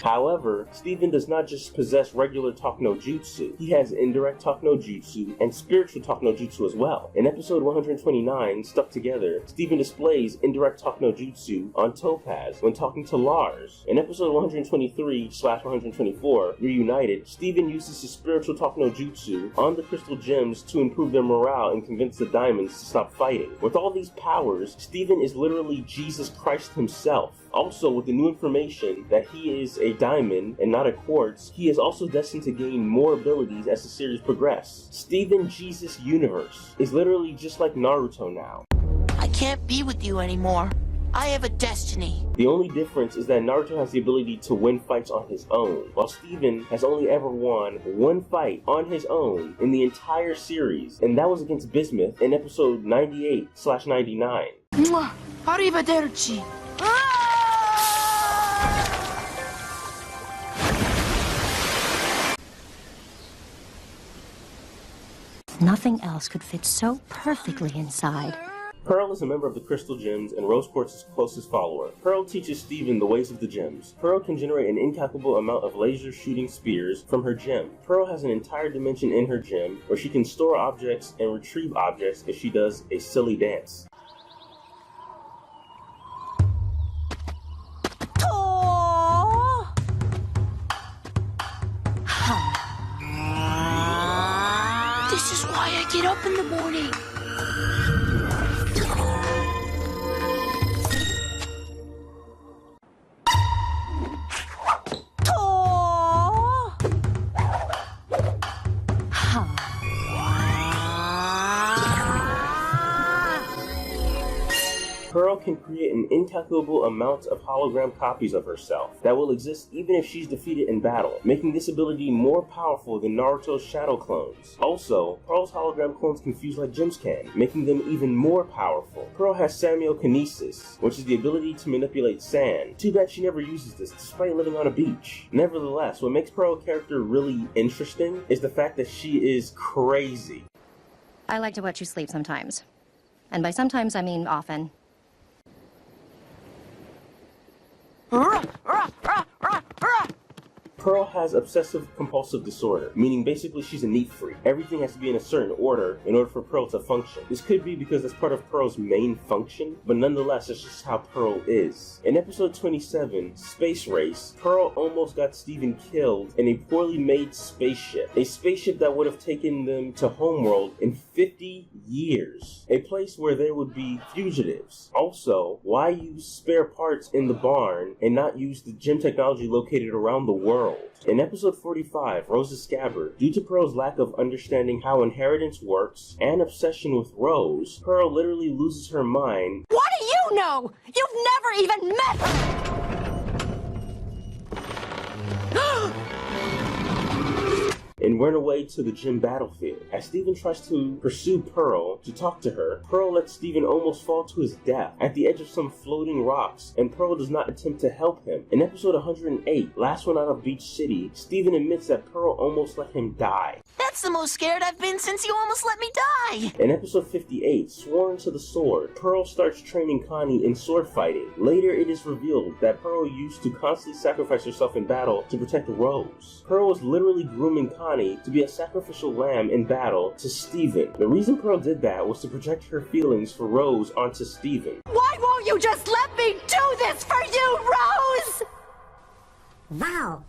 However, Steven does not just possess regular Talk No Jutsu. He has indirect Talk No Jutsu and spiritual Talk No Jutsu as well. In episode 129, Stuck Together, Steven displays indirect Talk No Jutsu on Topaz when talking to Lars. In episode 123/124, Reunited, Steven uses his spiritual Talk No Jutsu on the Crystal Gems to improve their morale and convince the Diamonds to stop fighting. With all these powers, Steven is literally Jesus Christ himself. Also, with the new information that he is a diamond and not a quartz, he is also destined to gain more abilities as the series progresses. Steven Jesus Universe is literally just like Naruto now. I can't be with you anymore. I have a destiny. The only difference is that Naruto has the ability to win fights on his own, while Steven has only ever won one fight on his own in the entire series, and that was against Bismuth in episode 98/99. Mwah! Arrivederci! Nothing else could fit so perfectly inside. Pearl is a member of the Crystal Gems and Rose Quartz's closest follower. Pearl teaches Steven the ways of the gems. Pearl can generate an incalculable amount of laser shooting spears from her gem. Pearl has an entire dimension in her gem where she can store objects and retrieve objects if she does a silly dance. This is why I get up in the morning. Pearl can create an incalculable amount of hologram copies of herself that will exist even if she's defeated in battle, making this ability more powerful than Naruto's shadow clones. Also, Pearl's hologram clones can fuse like gems can, making them even more powerful. Pearl has samiokinesis, which is the ability to manipulate sand. Too bad she never uses this, despite living on a beach. Nevertheless, what makes Pearl a character really interesting is the fact that she is crazy. I like to watch you sleep sometimes. And by sometimes, I mean often. Pearl has obsessive-compulsive disorder, meaning basically she's a neat freak. Everything has to be in a certain order in order for Pearl to function. This could be because that's part of Pearl's main function, but nonetheless, that's just how Pearl is. In episode 27, Space Race, Pearl almost got Steven killed in a poorly made spaceship. A spaceship that would have taken them to Homeworld in 50 years. A place where there would be fugitives. Also, why use spare parts in the barn and not use the gem technology located around the world? In episode 45, Rose's Scabbard, due to Pearl's lack of understanding how inheritance works and obsession with Rose, Pearl literally loses her mind. What do you know? You've never even met her! And run away to the gym battlefield. As Steven tries to pursue Pearl to talk to her, Pearl lets Steven almost fall to his death at the edge of some floating rocks, and Pearl does not attempt to help him. In episode 108, Last One Out of Beach City, Steven admits that Pearl almost let him die. That's the most scared I've been since you almost let me die! In episode 58, Sworn to the Sword, Pearl starts training Connie in sword fighting. Later, it is revealed that Pearl used to constantly sacrifice herself in battle to protect Rose. Pearl was literally grooming Connie to be a sacrificial lamb in battle to Steven. The reason Pearl did that was to project her feelings for Rose onto Steven. Why won't you just let me do this for you, Rose? Wow.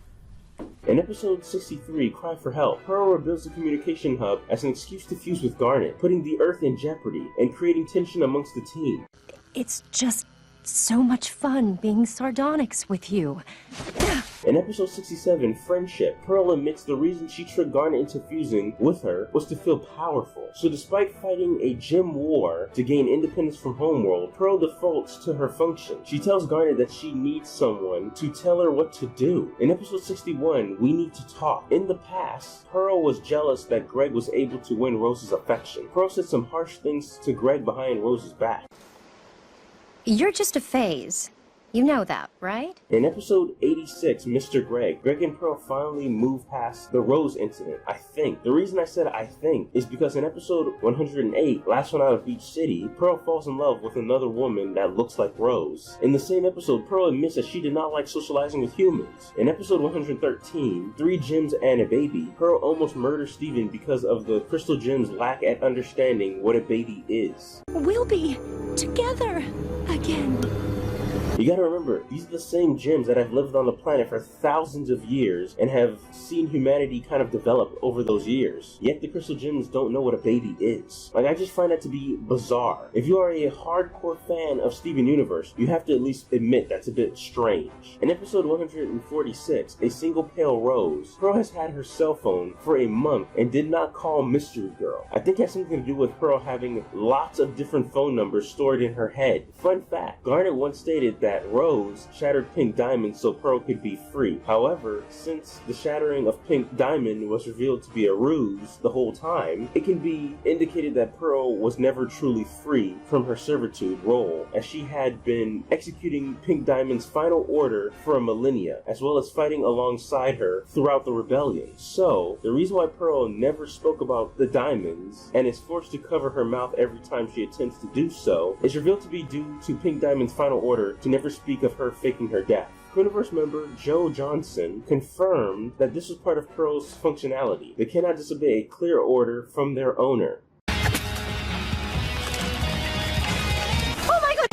In episode 63, Cry for Help, Pearl rebuilds the communication hub as an excuse to fuse with Garnet, putting the Earth in jeopardy and creating tension amongst the team. It's just so much fun being sardonyx with you. In episode 67, Friendship, Pearl admits the reason she tricked Garnet into fusing with her was to feel powerful. So despite fighting a gem war to gain independence from Homeworld, Pearl defaults to her function. She tells Garnet that she needs someone to tell her what to do. In episode 61, We Need to Talk. In the past, Pearl was jealous that Greg was able to win Rose's affection. Pearl said some harsh things to Greg behind Rose's back. You're just a phase. You know that, right? In episode 86, Mr. Greg, Greg and Pearl finally move past the Rose incident, I think. The reason I said I think is because in episode 108, Last One Out of Beach City, Pearl falls in love with another woman that looks like Rose. In the same episode, Pearl admits that she did not like socializing with humans. In episode 113, 3 Gems and a Baby, Pearl almost murders Steven because of the Crystal Gems' lack at understanding what a baby is. We'll be together again. You gotta remember, these are the same gems that have lived on the planet for thousands of years and have seen humanity kind of develop over those years. Yet the Crystal Gems don't know what a baby is. Like, I just find that to be bizarre. If you are a hardcore fan of Steven Universe, you have to at least admit that's a bit strange. In episode 146, A Single Pale Rose, Pearl has had her cell phone for a month and did not call Mystery Girl. I think it has something to do with Pearl having lots of different phone numbers stored in her head. Fun fact, Garnet once stated that that Rose shattered Pink Diamond so Pearl could be free. However, since the shattering of Pink Diamond was revealed to be a ruse the whole time, it can be indicated that Pearl was never truly free from her servitude role, as she had been executing Pink Diamond's final order for a millennia, as well as fighting alongside her throughout the rebellion. So, the reason why Pearl never spoke about the diamonds, and is forced to cover her mouth every time she attempts to do so, is revealed to be due to Pink Diamond's final order to never speak of her faking her death. Universe member Joe Johnson confirmed that this was part of Pearl's functionality. They cannot disobey a clear order from their owner. Oh my god!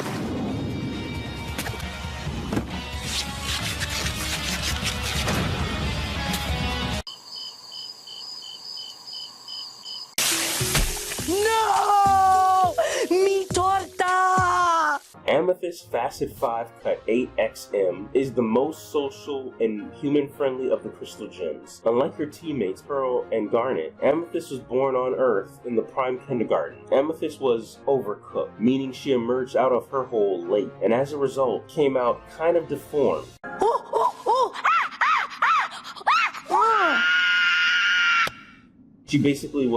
No! Mi torta! Amethyst Facet 5 Cut 8XM is the most social and human-friendly of the Crystal Gems. Unlike her teammates Pearl and Garnet, Amethyst was born on Earth in the prime kindergarten. Amethyst was overcooked, meaning she emerged out of her hole late, and as a result, came out kind of deformed. She basically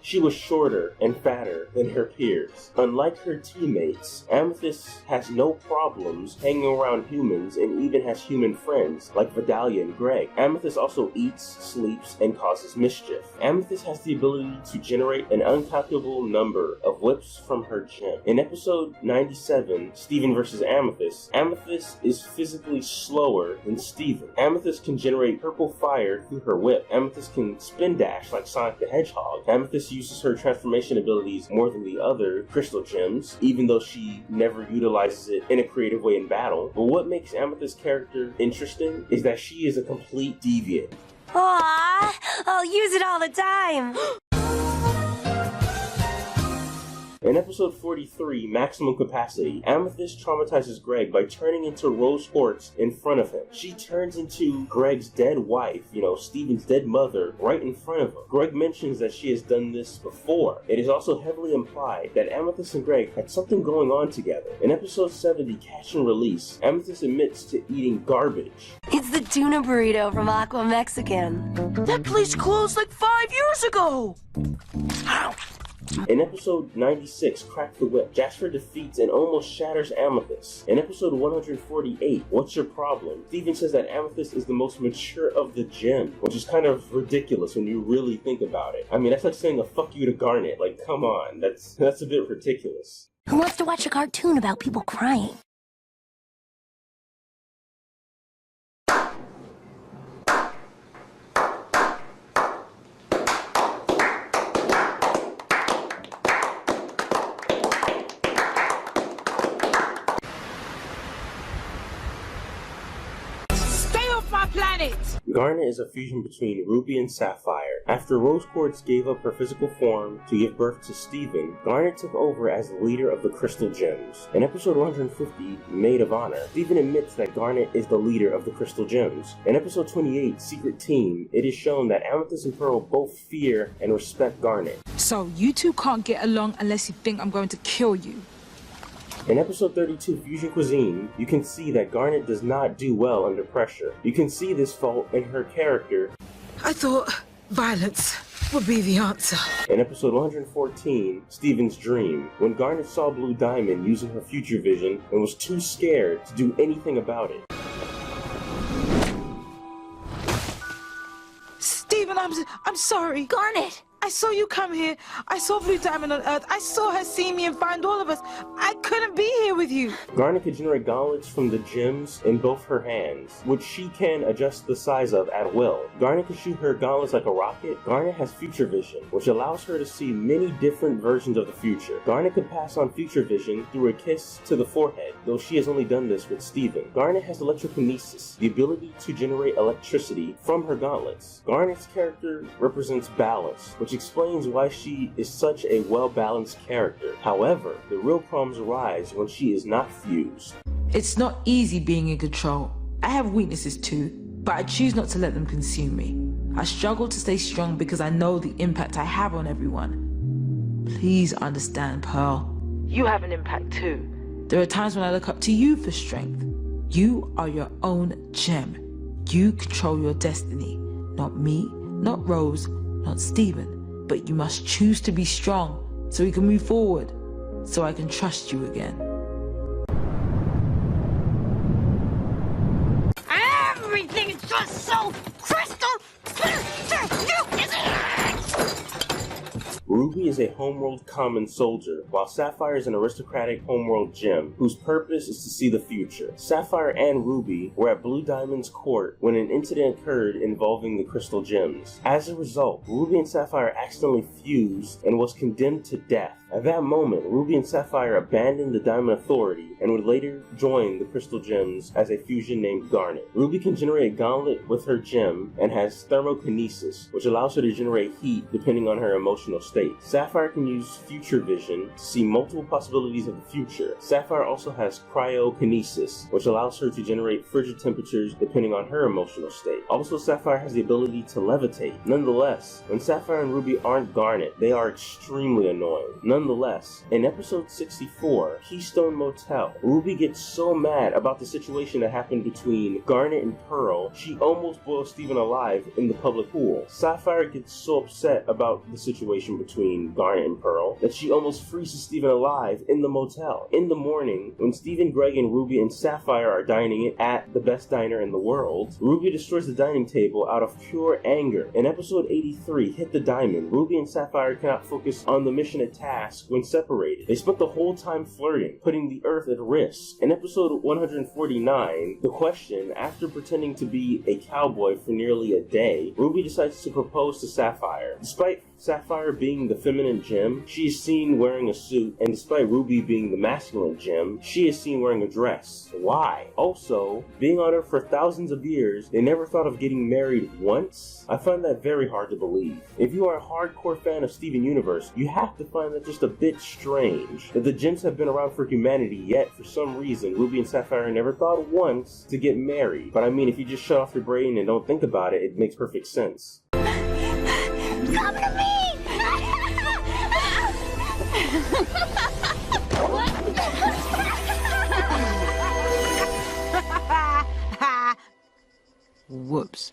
she was shorter and fatter than her peers. Unlike her teammates, Amethyst has no problems hanging around humans and even has human friends like Vidalia and Greg. Amethyst also eats, sleeps, and causes mischief. Amethyst has the ability to generate an incalculable number of whips from her gem. In episode 97, Steven vs. Amethyst, Amethyst is physically slower than Steven. Amethyst can generate purple fire through her whip. Amethyst can spin dash like Sonic the Hedgehog. Amethyst uses her transformation abilities more than the other Crystal Gems, even though she never utilizes it in a creative way in battle. But what makes Amethyst's character interesting is that she is a complete deviant. Aww, I'll use it all the time. In episode 43, Maximum Capacity, Amethyst traumatizes Greg by turning into rose quartz in front of him. She turns into Greg's dead wife, Steven's dead mother, right in front of him. Greg mentions that she has done this before. It is also heavily implied that Amethyst and Greg had something going on together. In episode 70, Catch and Release, Amethyst admits to eating garbage. It's the tuna burrito from Aqua Mexican. That place closed like 5 years ago! Ow. In episode 96, Crack the Whip, Jasper defeats and almost shatters Amethyst. In episode 148, What's Your Problem? Steven says that Amethyst is the most mature of the gem, which is kind of ridiculous when you really think about it. I mean, that's like saying a fuck you to Garnet. Like, come on, that's a bit ridiculous. Who wants to watch a cartoon about people crying? Garnet is a fusion between Ruby and Sapphire. After Rose Quartz gave up her physical form to give birth to Steven, Garnet took over as the leader of the Crystal Gems. In episode 150, Maid of Honor, Steven admits that Garnet is the leader of the Crystal Gems. In episode 28, Secret Team, it is shown that Amethyst and Pearl both fear and respect Garnet. So you two can't get along unless you think I'm going to kill you. In episode 32, Fusion Cuisine, you can see that Garnet does not do well under pressure. You can see this fault in her character. I thought violence would be the answer. In episode 114, Steven's Dream, when Garnet saw Blue Diamond using her future vision and was too scared to do anything about it. Steven, I'm sorry. Garnet! I saw you come here. I saw Blue Diamond on Earth. I saw her see me and find all of us. I couldn't be here with you. Garnet can generate gauntlets from the gems in both her hands, which she can adjust the size of at will. Garnet can shoot her gauntlets like a rocket. Garnet has future vision, which allows her to see many different versions of the future. Garnet can pass on future vision through a kiss to the forehead, though she has only done this with Steven. Garnet has electrokinesis, the ability to generate electricity from her gauntlets. Garnet's character represents balance, which explains why she is such a well-balanced character. However, the real problems arise when she is not fused. It's not easy being in control. I have weaknesses too, but I choose not to let them consume me. I struggle to stay strong because I know the impact I have on everyone. Please understand, Pearl. You have an impact too. There are times when I look up to you for strength. You are your own gem. You control your destiny. Not me, not Rose, not Steven. But you must choose to be strong so we can move forward, so I can trust you again. Everything is just so crystal clear to you, isn't it? Ruby is a homeworld common soldier, while Sapphire is an aristocratic homeworld gem whose purpose is to see the future. Sapphire and Ruby were at Blue Diamond's court when an incident occurred involving the crystal gems. As a result, Ruby and Sapphire accidentally fused and was condemned to death. At that moment, Ruby and Sapphire abandoned the Diamond Authority and would later join the Crystal Gems as a fusion named Garnet. Ruby can generate a gauntlet with her gem and has thermokinesis, which allows her to generate heat depending on her emotional state. Sapphire can use future vision to see multiple possibilities of the future. Sapphire also has cryokinesis, which allows her to generate frigid temperatures depending on her emotional state. Also, Sapphire has the ability to levitate. Nonetheless, when Sapphire and Ruby aren't Garnet, they are extremely annoying. Nonetheless, in episode 64, Keystone Motel, Ruby gets so mad about the situation that happened between Garnet and Pearl, she almost boils Steven alive in the public pool. Sapphire gets so upset about the situation between Garnet and Pearl that she almost freezes Steven alive in the motel. In the morning, when Steven, Greg, and Ruby and Sapphire are dining at the best diner in the world, Ruby destroys the dining table out of pure anger. In episode 83, Hit the Diamond, Ruby and Sapphire cannot focus on the mission at task when separated. They spent the whole time flirting, putting the Earth at risk. In episode 149, The Question, after pretending to be a cowboy for nearly a day, Ruby decides to propose to Sapphire. Despite Sapphire being the feminine gem, she is seen wearing a suit, and despite Ruby being the masculine gem, she is seen wearing a dress. Why? Also, being on Earth for thousands of years, they never thought of getting married once? I find that very hard to believe. If you are a hardcore fan of Steven Universe, you have to find that just a bit strange that the gems have been around for humanity, yet for some reason Ruby and Sapphire never thought once to get married. But I mean, if you just shut off your brain and don't think about it, it makes perfect sense. Come to me! Whoops.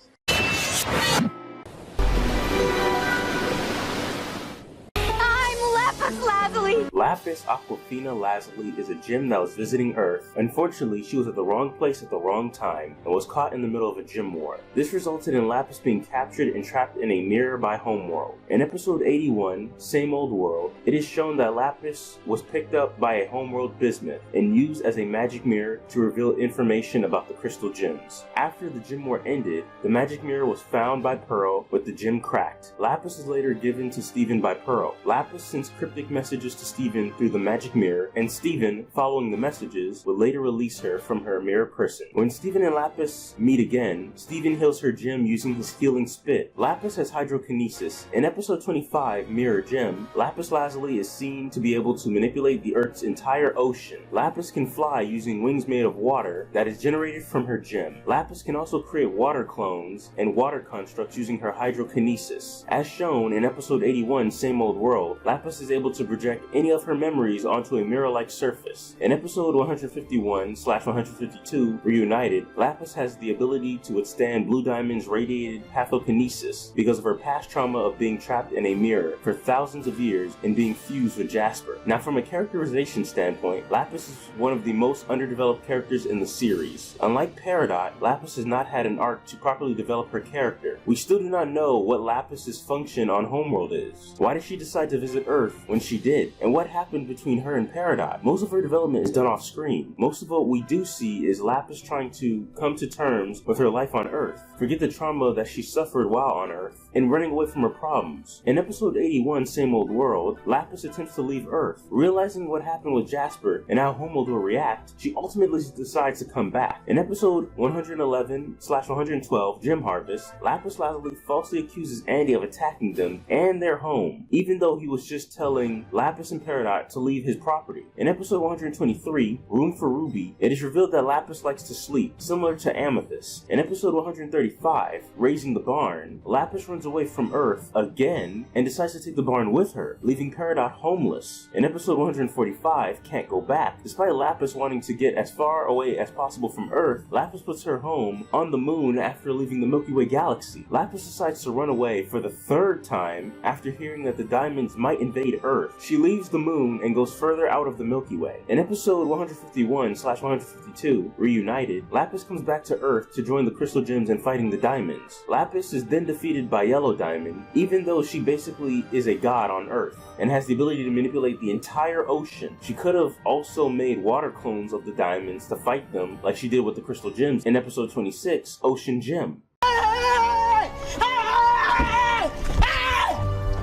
Lapis Aquafina Lazuli is a gem that was visiting Earth. Unfortunately, she was at the wrong place at the wrong time and was caught in the middle of a gem war. This resulted in Lapis being captured and trapped in a mirror by Homeworld. In episode 81, Same Old World, it is shown that Lapis was picked up by a Homeworld bismuth and used as a magic mirror to reveal information about the crystal gems. After the gem war ended, the magic mirror was found by Pearl with the gem cracked. Lapis is later given to Steven by Pearl. Lapis sends cryptic messages to Steven through the magic mirror, and Steven, following the messages, would later release her from her mirror prison. When Steven and Lapis meet again, Steven heals her gem using his healing spit. Lapis has hydrokinesis. In episode 25, Mirror Gem, Lapis Lazuli is seen to be able to manipulate the Earth's entire ocean. Lapis can fly using wings made of water that is generated from her gem. Lapis can also create water clones and water constructs using her hydrokinesis. As shown in episode 81, Same Old World, Lapis is able to project any of her memories onto a mirror-like surface. In episode 151/152, Reunited, Lapis has the ability to withstand Blue Diamond's radiated pathokinesis because of her past trauma of being trapped in a mirror for thousands of years and being fused with Jasper. Now, from a characterization standpoint, Lapis is one of the most underdeveloped characters in the series. Unlike Peridot, Lapis has not had an arc to properly develop her character. We still do not know what Lapis's function on Homeworld is. Why did she decide to visit Earth when she did? And what happened between her and Peridot? Most of her development is done off screen. Most of what we do see is Lapis trying to come to terms with her life on Earth, forget the trauma that she suffered while on Earth, and running away from her problems. In episode 81, Same Old World, Lapis attempts to leave Earth. Realizing what happened with Jasper and how Homeworld will react, she ultimately decides to come back. In episode 111/112, Gem Harvest, Lapis Lazuli falsely accuses Andy of attacking them and their home, even though he was just telling Lapis and Peridot Peridot to leave his property. In episode 123, Room for Ruby, it is revealed that Lapis likes to sleep, similar to Amethyst. In episode 135, Raising the Barn, Lapis runs away from Earth again and decides to take the barn with her, leaving Peridot homeless. In episode 145, Can't Go Back, despite Lapis wanting to get as far away as possible from Earth, Lapis puts her home on the moon after leaving the Milky Way galaxy. Lapis decides to run away for the third time after hearing that the diamonds might invade Earth. She leaves the moon and goes further out of the Milky Way. In episode 151/152, Reunited, Lapis comes back to Earth to join the Crystal Gems in fighting the diamonds. Lapis is then defeated by Yellow Diamond, even though she basically is a god on Earth and has the ability to manipulate the entire ocean. She could have also made water clones of the diamonds to fight them like she did with the Crystal Gems in episode 26, Ocean Gem.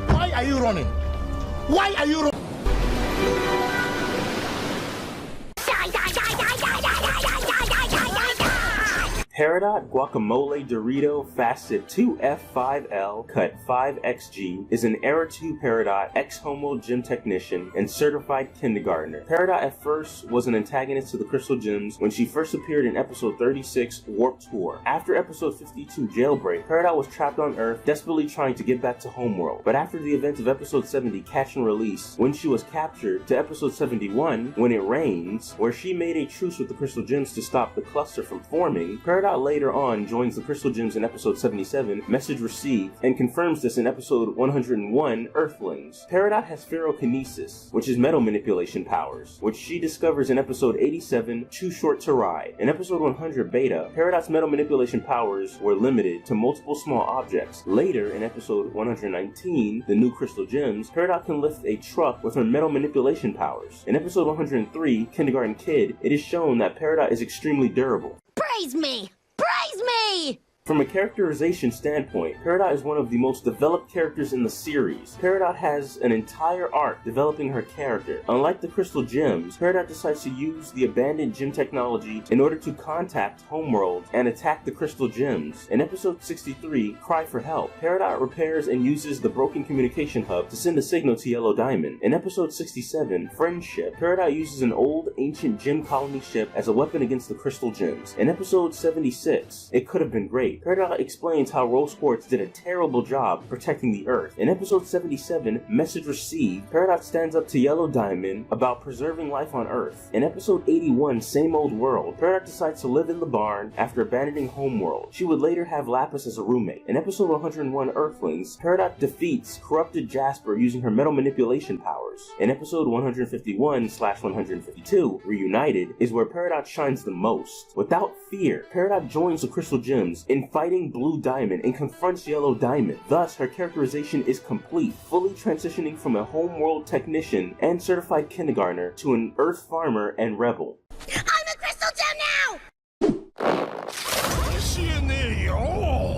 Why are you running? Why are you running? Peridot Guacamole Dorito Facet 2F5L Cut 5XG is an Era 2 Peridot ex-homo gym technician and certified kindergartner. Peridot at first was an antagonist to the Crystal Gems when she first appeared in episode 36 Warp Tour. After episode 52 Jailbreak, Peridot was trapped on Earth desperately trying to get back to Homeworld. But after the events of episode 70 Catch and Release, when she was captured, to episode 71 When It Rains, where she made a truce with the Crystal Gems to stop the cluster from forming, Peridot later on joins the Crystal Gems in episode 77, Message Received, and confirms this in episode 101, Earthlings. Peridot has Ferrokinesis, which is metal manipulation powers, which she discovers in episode 87, Too Short to Ride. In episode 100 Beta, Peridot's metal manipulation powers were limited to multiple small objects. Later, in episode 119, The New Crystal Gems, Peridot can lift a truck with her metal manipulation powers. In episode 103, Kindergarten Kid, it is shown that Peridot is extremely durable. Praise me! Praise me! From a characterization standpoint, Peridot is one of the most developed characters in the series. Peridot has an entire arc developing her character. Unlike the Crystal Gems, Peridot decides to use the abandoned gem technology in order to contact Homeworld and attack the Crystal Gems. In episode 63, Cry for Help, Peridot repairs and uses the broken communication hub to send a signal to Yellow Diamond. In episode 67, Friendship, Peridot uses an old ancient gem colony ship as a weapon against the Crystal Gems. In episode 76, It Could Have Been Great, Peridot explains how Rose Quartz did a terrible job protecting the Earth. In episode 77, Message Received, Peridot stands up to Yellow Diamond about preserving life on Earth. In episode 81, Same Old World, Peridot decides to live in the barn after abandoning Homeworld. She would later have Lapis as a roommate. In episode 101, Earthlings, Peridot defeats corrupted Jasper using her metal manipulation powers. In episode 151/152, Reunited, is where Peridot shines the most. Without fear, Peridot joins the Crystal Gems in fighting Blue Diamond and confronts Yellow Diamond. Thus, her characterization is complete, fully transitioning from a Homeworld technician and certified kindergartner to an Earth farmer and rebel. I'm a Crystal Gem now! Is she in there? Oh!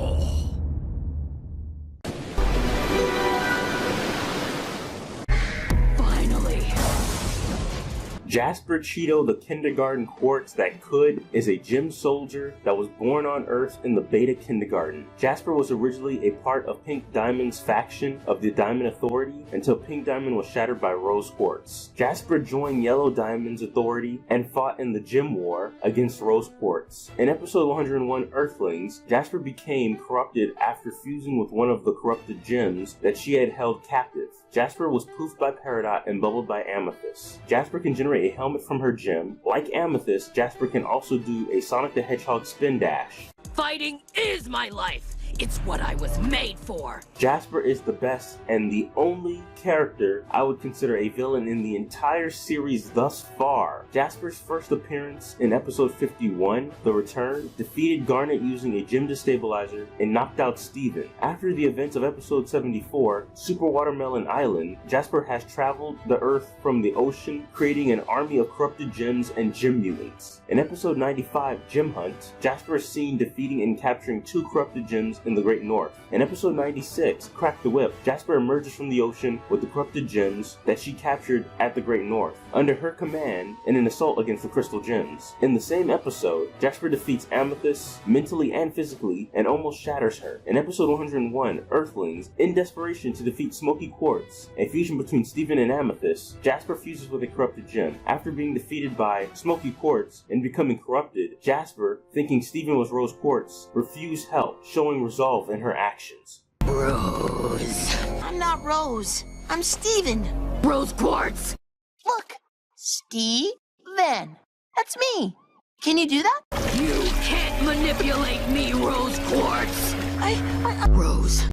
Jasper Cheeto, the kindergarten quartz that could, is a gym soldier that was born on Earth in the Beta Kindergarten. Jasper was originally a part of Pink Diamond's faction of the Diamond Authority until Pink Diamond was shattered by Rose Quartz. Jasper joined Yellow Diamond's authority and fought in the Gym War against Rose Quartz. In episode 101, Earthlings, Jasper became corrupted after fusing with one of the corrupted gems that she had held captive. Jasper was poofed by Peridot and bubbled by Amethyst. Jasper can generate a helmet from her gem. Like Amethyst, Jasper can also do a Sonic the Hedgehog spin dash. Fighting is my life. It's what I was made for. Jasper is the best and the only character I would consider a villain in the entire series thus far. Jasper's first appearance in episode 51, The Return, defeated Garnet using a gem destabilizer and knocked out Steven. After the events of episode 74, Super Watermelon Island, Jasper has traveled the Earth from the ocean, creating an army of corrupted gems and gem mutants. In episode 95, Gem Hunt, Jasper is seen defeating and capturing 2 corrupted gems in the Great North. In episode 96, Crack the Whip, Jasper emerges from the ocean with the corrupted gems that she captured at the Great North, under her command in an assault against the Crystal Gems. In the same episode, Jasper defeats Amethyst mentally and physically and almost shatters her. In episode 101, Earthlings, in desperation to defeat Smoky Quartz, a fusion between Steven and Amethyst, Jasper fuses with a corrupted gem. After being defeated by Smoky Quartz and becoming corrupted, Jasper, thinking Steven was Rose Quartz, refused help, showing resolve in her actions. Rose. I'm not Rose. I'm Steven. Rose Quartz! Look, Steven. That's me. Can you do that? You can't manipulate me, Rose Quartz! Rose.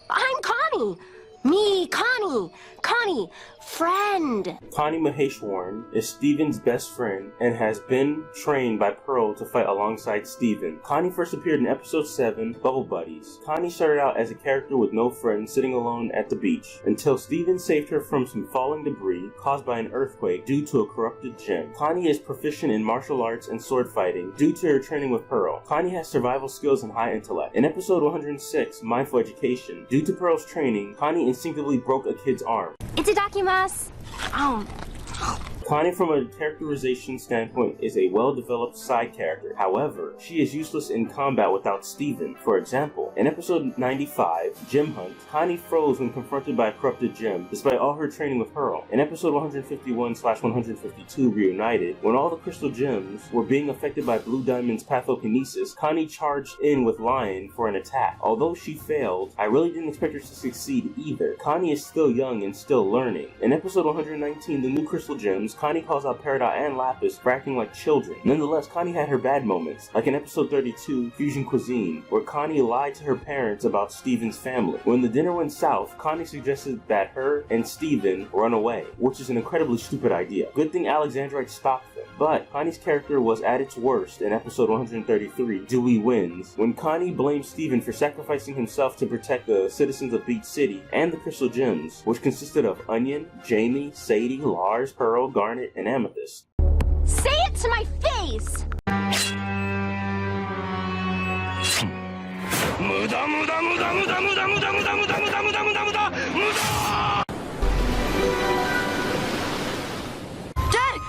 I'm Connie. Me, Connie. Connie, friend. Connie Maheshwaran is Steven's best friend and has been trained by Pearl to fight alongside Steven. Connie first appeared in episode 7, Bubble Buddies. Connie started out as a character with no friends sitting alone at the beach until Steven saved her from some falling debris caused by an earthquake due to a corrupted gem. Connie is proficient in martial arts and sword fighting due to her training with Pearl. Connie has survival skills and high intellect. In episode 106, Mindful Education, due to Pearl's training, Connie instinctively broke a kid's arm. Itadakimasu. Connie, from a characterization standpoint, is a well-developed side character. However, she is useless in combat without Steven. For example, in episode 95, Gem Hunt, Connie froze when confronted by a corrupted gem, despite all her training with Pearl. In episode 151/152, Reunited, when all the crystal gems were being affected by Blue Diamond's pathokinesis, Connie charged in with Lion for an attack. Although she failed, I really didn't expect her to succeed either. Connie is still young and still learning. In episode 119, The New Crystal Gems, Connie calls out Peridot and Lapis for acting like children. Nonetheless, Connie had her bad moments, like in episode 32, Fusion Cuisine, where Connie lied to her parents about Steven's family. When the dinner went south, Connie suggested that her and Steven run away, which is an incredibly stupid idea. Good thing Alexandrite stopped them. But Connie's character was at its worst in episode 133, Dewey Wins, when Connie blamed Steven for sacrificing himself to protect the citizens of Beach City and the Crystal Gems, which consisted of Onion, Jamie, Sadie, Lars, Pearl, Garnet, and Amethyst. Say it to my face!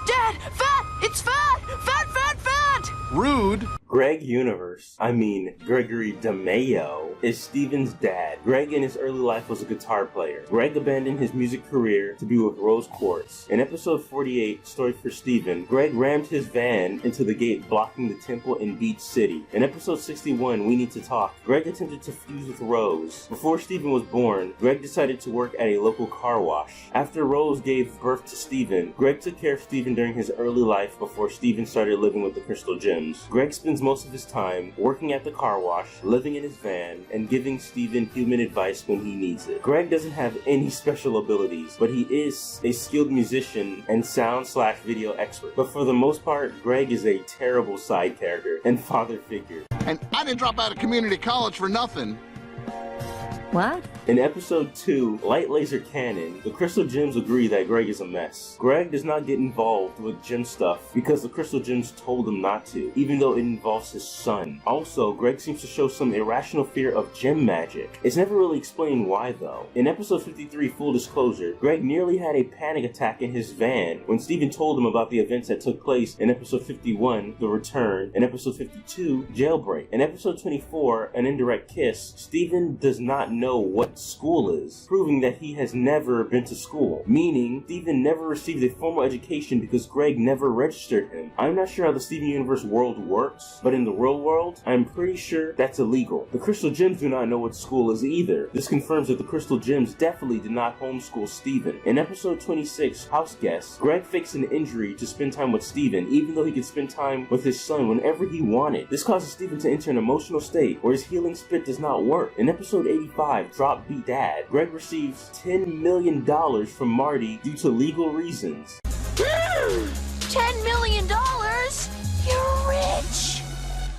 Dad! Fat! It's fat! Fat! Rude. Greg Gregory DeMayo, is Steven's dad. Greg in his early life was a guitar player. Greg abandoned his music career to be with Rose Quartz. In episode 48, Story for Steven, Greg rammed his van into the gate blocking the temple in Beach City. In episode 61, We Need to Talk, Greg attempted to fuse with Rose. Before Steven was born, Greg decided to work at a local car wash. After Rose gave birth to Steven, Greg took care of Steven during his early life before Steven started living with the Crystal Gems. Greg spends most of his time working at the car wash, living in his van, and giving Steven human advice when he needs it. Greg doesn't have any special abilities, but he is a skilled musician and sound/video expert. But for the most part, Greg is a terrible side character and father figure. And I didn't drop out of community college for nothing. What? In episode 2, Light Laser Cannon, the Crystal Gems agree that Greg is a mess. Greg does not get involved with gem stuff because the Crystal Gems told him not to, even though it involves his son. Also, Greg seems to show some irrational fear of gem magic. It's never really explained why though. In episode 53, Full Disclosure, Greg nearly had a panic attack in his van when Steven told him about the events that took place in episode 51, The Return, and episode 52, Jailbreak. In episode 24, An Indirect Kiss, Steven does not know what school is, proving that he has never been to school, meaning Steven never received a formal education because Greg never registered him. I'm not sure how the Steven Universe world works, but in the real world, I'm pretty sure that's illegal. The Crystal Gems do not know what school is either. This confirms that the Crystal Gems definitely did not homeschool Steven. In episode 26, House Guest, Greg fakes an injury to spend time with Steven, even though he could spend time with his son whenever he wanted. This causes Steven to enter an emotional state where his healing spit does not work. In episode 85, Drop Beat Dad, Greg receives $10 million from Marty due to legal reasons. $10 million? You're rich!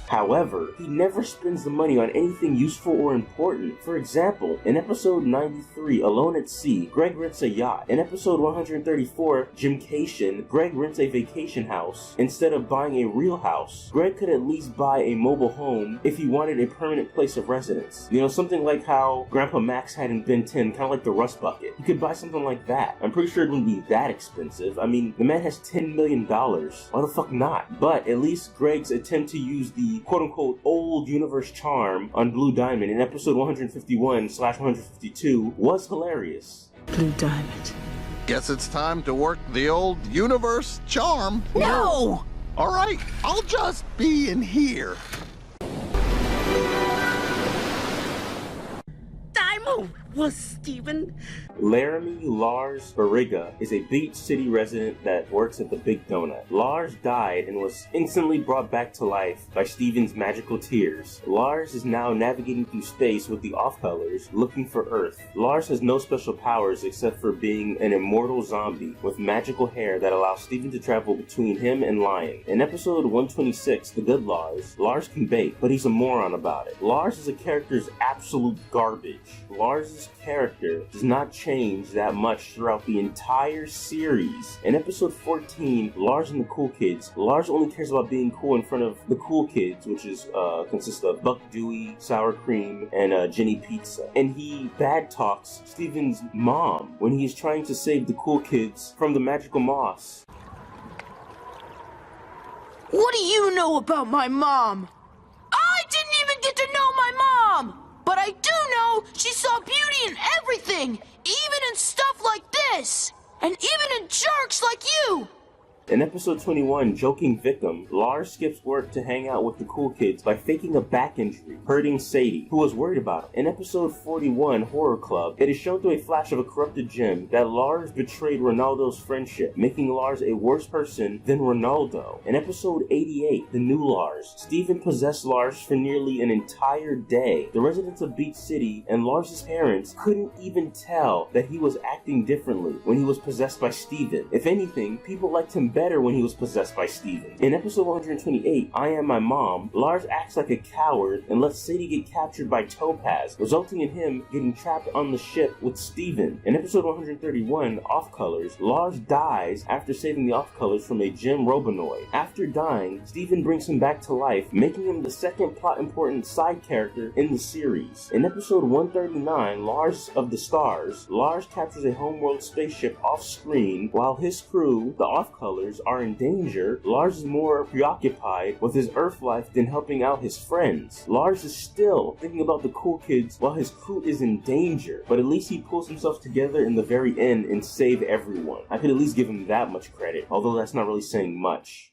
However, he never spends the money on anything useful or important. For example, in episode 93, Alone at Sea, Greg rents a yacht. In episode 134, Gymcation, Greg rents a vacation house instead of buying a real house. Greg could at least buy a mobile home if he wanted a permanent place of residence. You know, something like how Grandpa Max had in Ben 10, kind of like the Rust Bucket. He could buy something like that. I'm pretty sure it wouldn't be that expensive. I mean, the man has $10 million. Why the fuck not? But at least Greg's attempt to use the quote-unquote old universe charm on Blue Diamond in episode 151/152 was hilarious. Blue Diamond. Guess it's time to work the old universe charm. No! All right, I'll just be in here. I'm a Steven. Laramie Lars Barriga is a Beach City resident that works at the Big Donut. Lars died and was instantly brought back to life by Steven's magical tears. Lars is now navigating through space with the Off-Colors, looking for Earth. Lars has no special powers except for being an immortal zombie with magical hair that allows Steven to travel between him and Lion. In episode 126, The Good Lars, Lars can bake, but he's a moron about it. Lars is a character's absolute garbage. Lars' character does not change that much throughout the entire series. In episode 14, Lars and the Cool Kids, Lars only cares about being cool in front of the Cool Kids, which is consists of Buck Dewey, Sour Cream, and Jenny Pizza. And he bad talks Steven's mom when he is trying to save the Cool Kids from the magical moss. What do you know about my mom? I didn't even get to know my mom! But I do know she saw beauty in everything, even in stuff like this, and even in jerks like you. In episode 21, Joking Victim, Lars skips work to hang out with the Cool Kids by faking a back injury, hurting Sadie, who was worried about him. In episode 41, Horror Club, it is shown through a flash of a corrupted gem that Lars betrayed Ronaldo's friendship, making Lars a worse person than Ronaldo. In episode 88, The New Lars, Steven possessed Lars for nearly an entire day. The residents of Beach City and Lars' parents couldn't even tell that he was acting differently when he was possessed by Steven. If anything, people liked him better when he was possessed by Steven. In episode 128, I Am My Mom, Lars acts like a coward and lets Sadie get captured by Topaz, resulting in him getting trapped on the ship with Steven. In episode 131, Off-Colors, Lars dies after saving the Off-Colors from a Jim Robinoid. After dying, Steven brings him back to life, making him the second plot-important side character in the series. In episode 139, Lars of the Stars, Lars captures a homeworld spaceship off-screen while his crew, the Off-Colors, are in danger. Lars is more preoccupied with his Earth life than helping out his friends. Lars is still thinking about the Cool Kids while his crew is in danger, but at least he pulls himself together in the very end and save everyone. I could at least give him that much credit, although that's not really saying much.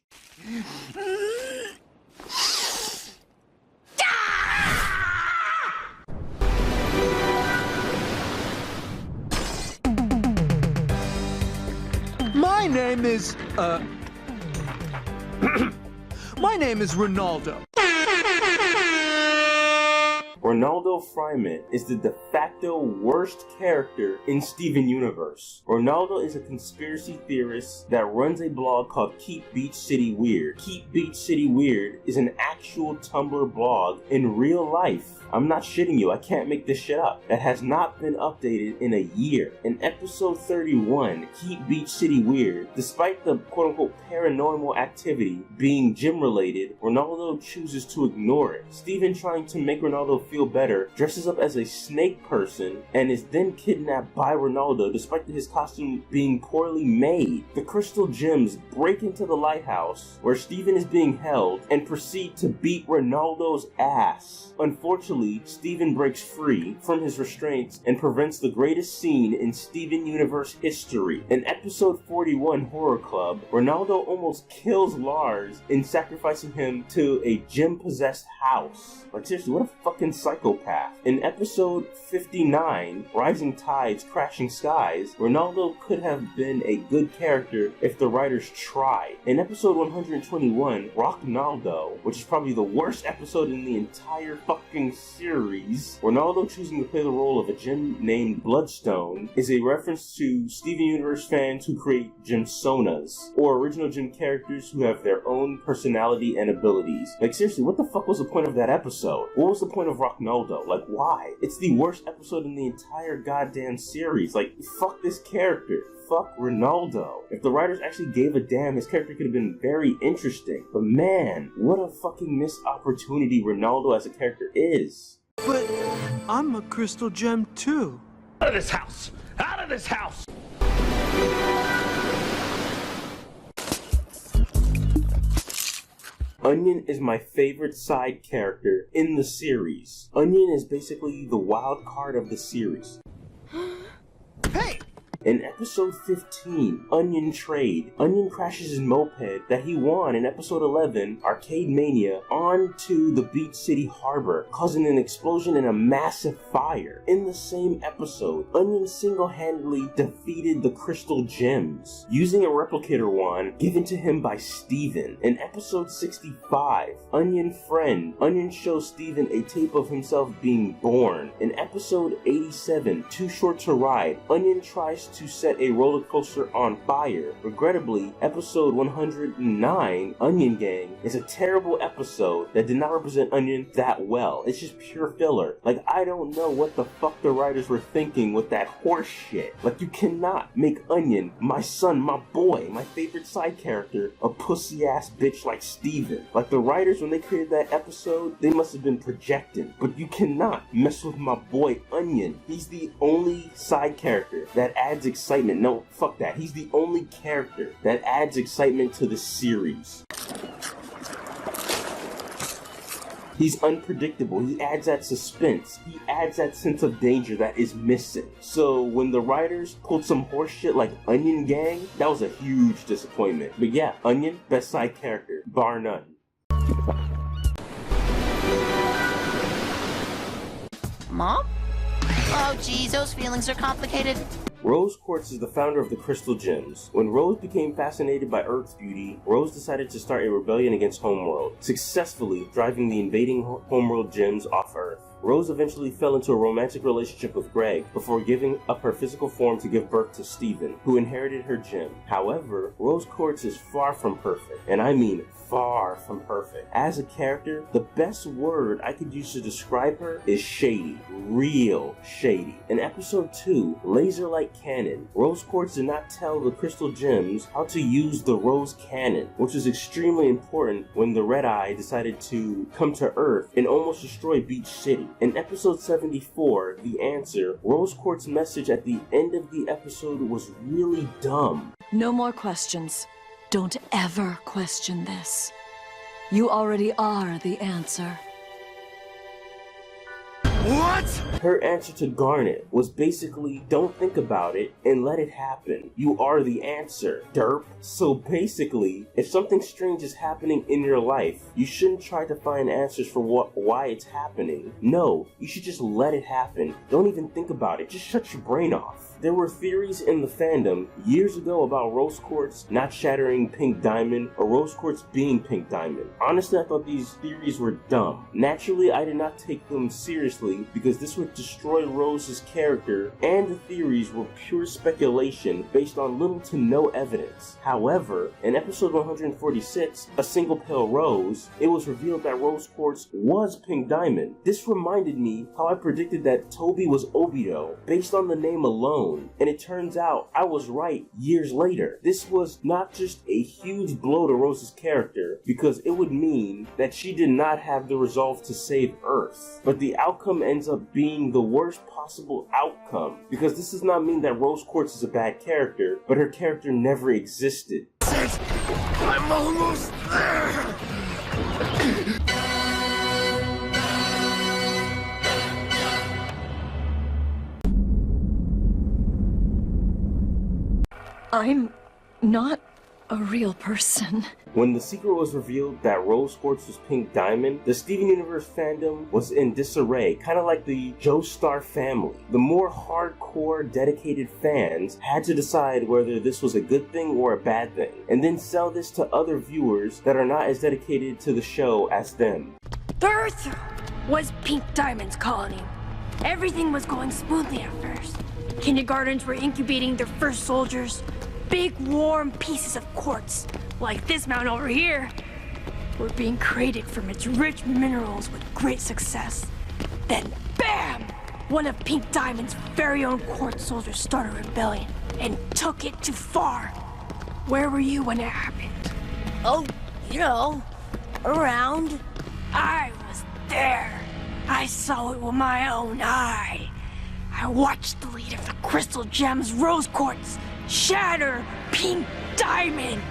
My name is, my name is Ronaldo. Ronaldo Fryman is the de facto worst character in Steven Universe. Ronaldo is a conspiracy theorist that runs a blog called Keep Beach City Weird. Keep Beach City Weird is an actual Tumblr blog in real life. I'm not shitting you, I can't make this shit up. That has not been updated in a year. In episode 31, Keep Beach City Weird, despite the quote-unquote paranormal activity being gym-related, Ronaldo chooses to ignore it. Steven, trying to make Ronaldo feel better, dresses up as a snake person and is then kidnapped by Ronaldo despite his costume being poorly made. The crystal gems break into the lighthouse where Steven is being held and proceed to beat Ronaldo's ass. Unfortunately, Steven breaks free from his restraints and prevents the greatest scene in Steven Universe history. In episode 41, Horror Club, Ronaldo almost kills Lars in sacrificing him to a gem-possessed house. Like seriously, what a fucking psychopath. In episode 59, Rising Tides, Crashing Skies, Ronaldo could have been a good character if the writers tried. In episode 121, Rocknaldo, which is probably the worst episode in the entire fucking series, Ronaldo choosing to play the role of a gym named Bloodstone is a reference to Steven Universe fans who create gymsonas, or original gym characters who have their own personality and abilities. Like, seriously, what the fuck was the point of that episode? What was the point of Rocknaldo? Like, why? It's the worst episode in the entire goddamn series. Like, fuck this character. Fuck Ronaldo. If the writers actually gave a damn, his character could have been very interesting. But man, what a fucking missed opportunity Ronaldo as a character is. But I'm a crystal gem too. Out of this house! Out of this house! Onion is my favorite side character in the series. Onion is basically the wild card of the series. Hey! In episode 15, Onion Trade, Onion crashes his moped that he won in episode 11, Arcade Mania, onto the Beach City harbor, causing an explosion and a massive fire. In the same episode, Onion single-handedly defeated the Crystal Gems, using a replicator wand given to him by Steven. In episode 65, Onion Friend, Onion shows Steven a tape of himself being born. In episode 87, Too Short to Ride, Onion tries to set a roller coaster on fire. Regrettably, episode 109, Onion Gang, is a terrible episode that did not represent Onion that well. It's just pure filler. Like, I don't know what the fuck the writers were thinking with that horse shit. Like, you cannot make Onion, my son, my boy, my favorite side character, a pussy ass bitch like Steven. Like, the writers, when they created that episode, they must have been projecting. But you cannot mess with my boy Onion. He's the only side character that adds excitement. No, fuck that. He's the only character that adds excitement to the series. He's unpredictable. He adds that suspense. He adds that sense of danger that is missing. So when the writers pulled some horse shit like Onion Gang, that was a huge disappointment. But yeah, Onion, best side character, bar none. Mom? Oh geez, those feelings are complicated. Rose Quartz is the founder of the Crystal Gems. When Rose became fascinated by Earth's beauty, Rose decided to start a rebellion against Homeworld, successfully driving the invading Homeworld gems off Earth. Rose eventually fell into a romantic relationship with Greg before giving up her physical form to give birth to Steven, who inherited her gem. However, Rose Quartz is far from perfect, and I mean far from perfect. As a character, the best word I could use to describe her is shady. Real shady. In episode 2, Laser Light Cannon, Rose Quartz did not tell the Crystal Gems how to use the Rose Cannon, which is extremely important when the Red Eye decided to come to Earth and almost destroy Beach City. In episode 74, The Answer, Rose Quartz's message at the end of the episode was really dumb. No more questions. Don't ever question this. You already are the answer. What? Her answer to Garnet was basically, don't think about it and let it happen. You are the answer, derp. So basically, if something strange is happening in your life, you shouldn't try to find answers for why it's happening. No, you should just let it happen. Don't even think about it. Just shut your brain off. There were theories in the fandom years ago about Rose Quartz not shattering Pink Diamond or Rose Quartz being Pink Diamond. Honestly, I thought these theories were dumb. Naturally, I did not take them seriously because this would destroy Rose's character, and the theories were pure speculation based on little to no evidence. However, in episode 146, A Single Pale Rose, it was revealed that Rose Quartz was Pink Diamond. This reminded me how I predicted that Toby was Obito based on the name alone. And it turns out I was right years later. This was not just a huge blow to Rose's character, because it would mean that she did not have the resolve to save Earth. But the outcome ends up being the worst possible outcome, because this does not mean that Rose Quartz is a bad character, but her character never existed. I'm almost there! I'm not a real person. When the secret was revealed that Rose Quartz was Pink Diamond, the Steven Universe fandom was in disarray, kind of like the Joestar family. The more hardcore, dedicated fans had to decide whether this was a good thing or a bad thing, and then sell this to other viewers that are not as dedicated to the show as them. Earth was Pink Diamond's colony. Everything was going smoothly at first. Kindergartens were incubating their first soldiers. Big, warm pieces of quartz, like this mountain over here, were being created from its rich minerals with great success. Then, BAM! One of Pink Diamond's very own quartz soldiers started a rebellion and took it too far. Where were you when it happened? Oh, you know, around. I was there. I saw it with my own eye. I watched the leader of the Crystal Gems Rose Quartz shatter Pink Diamond!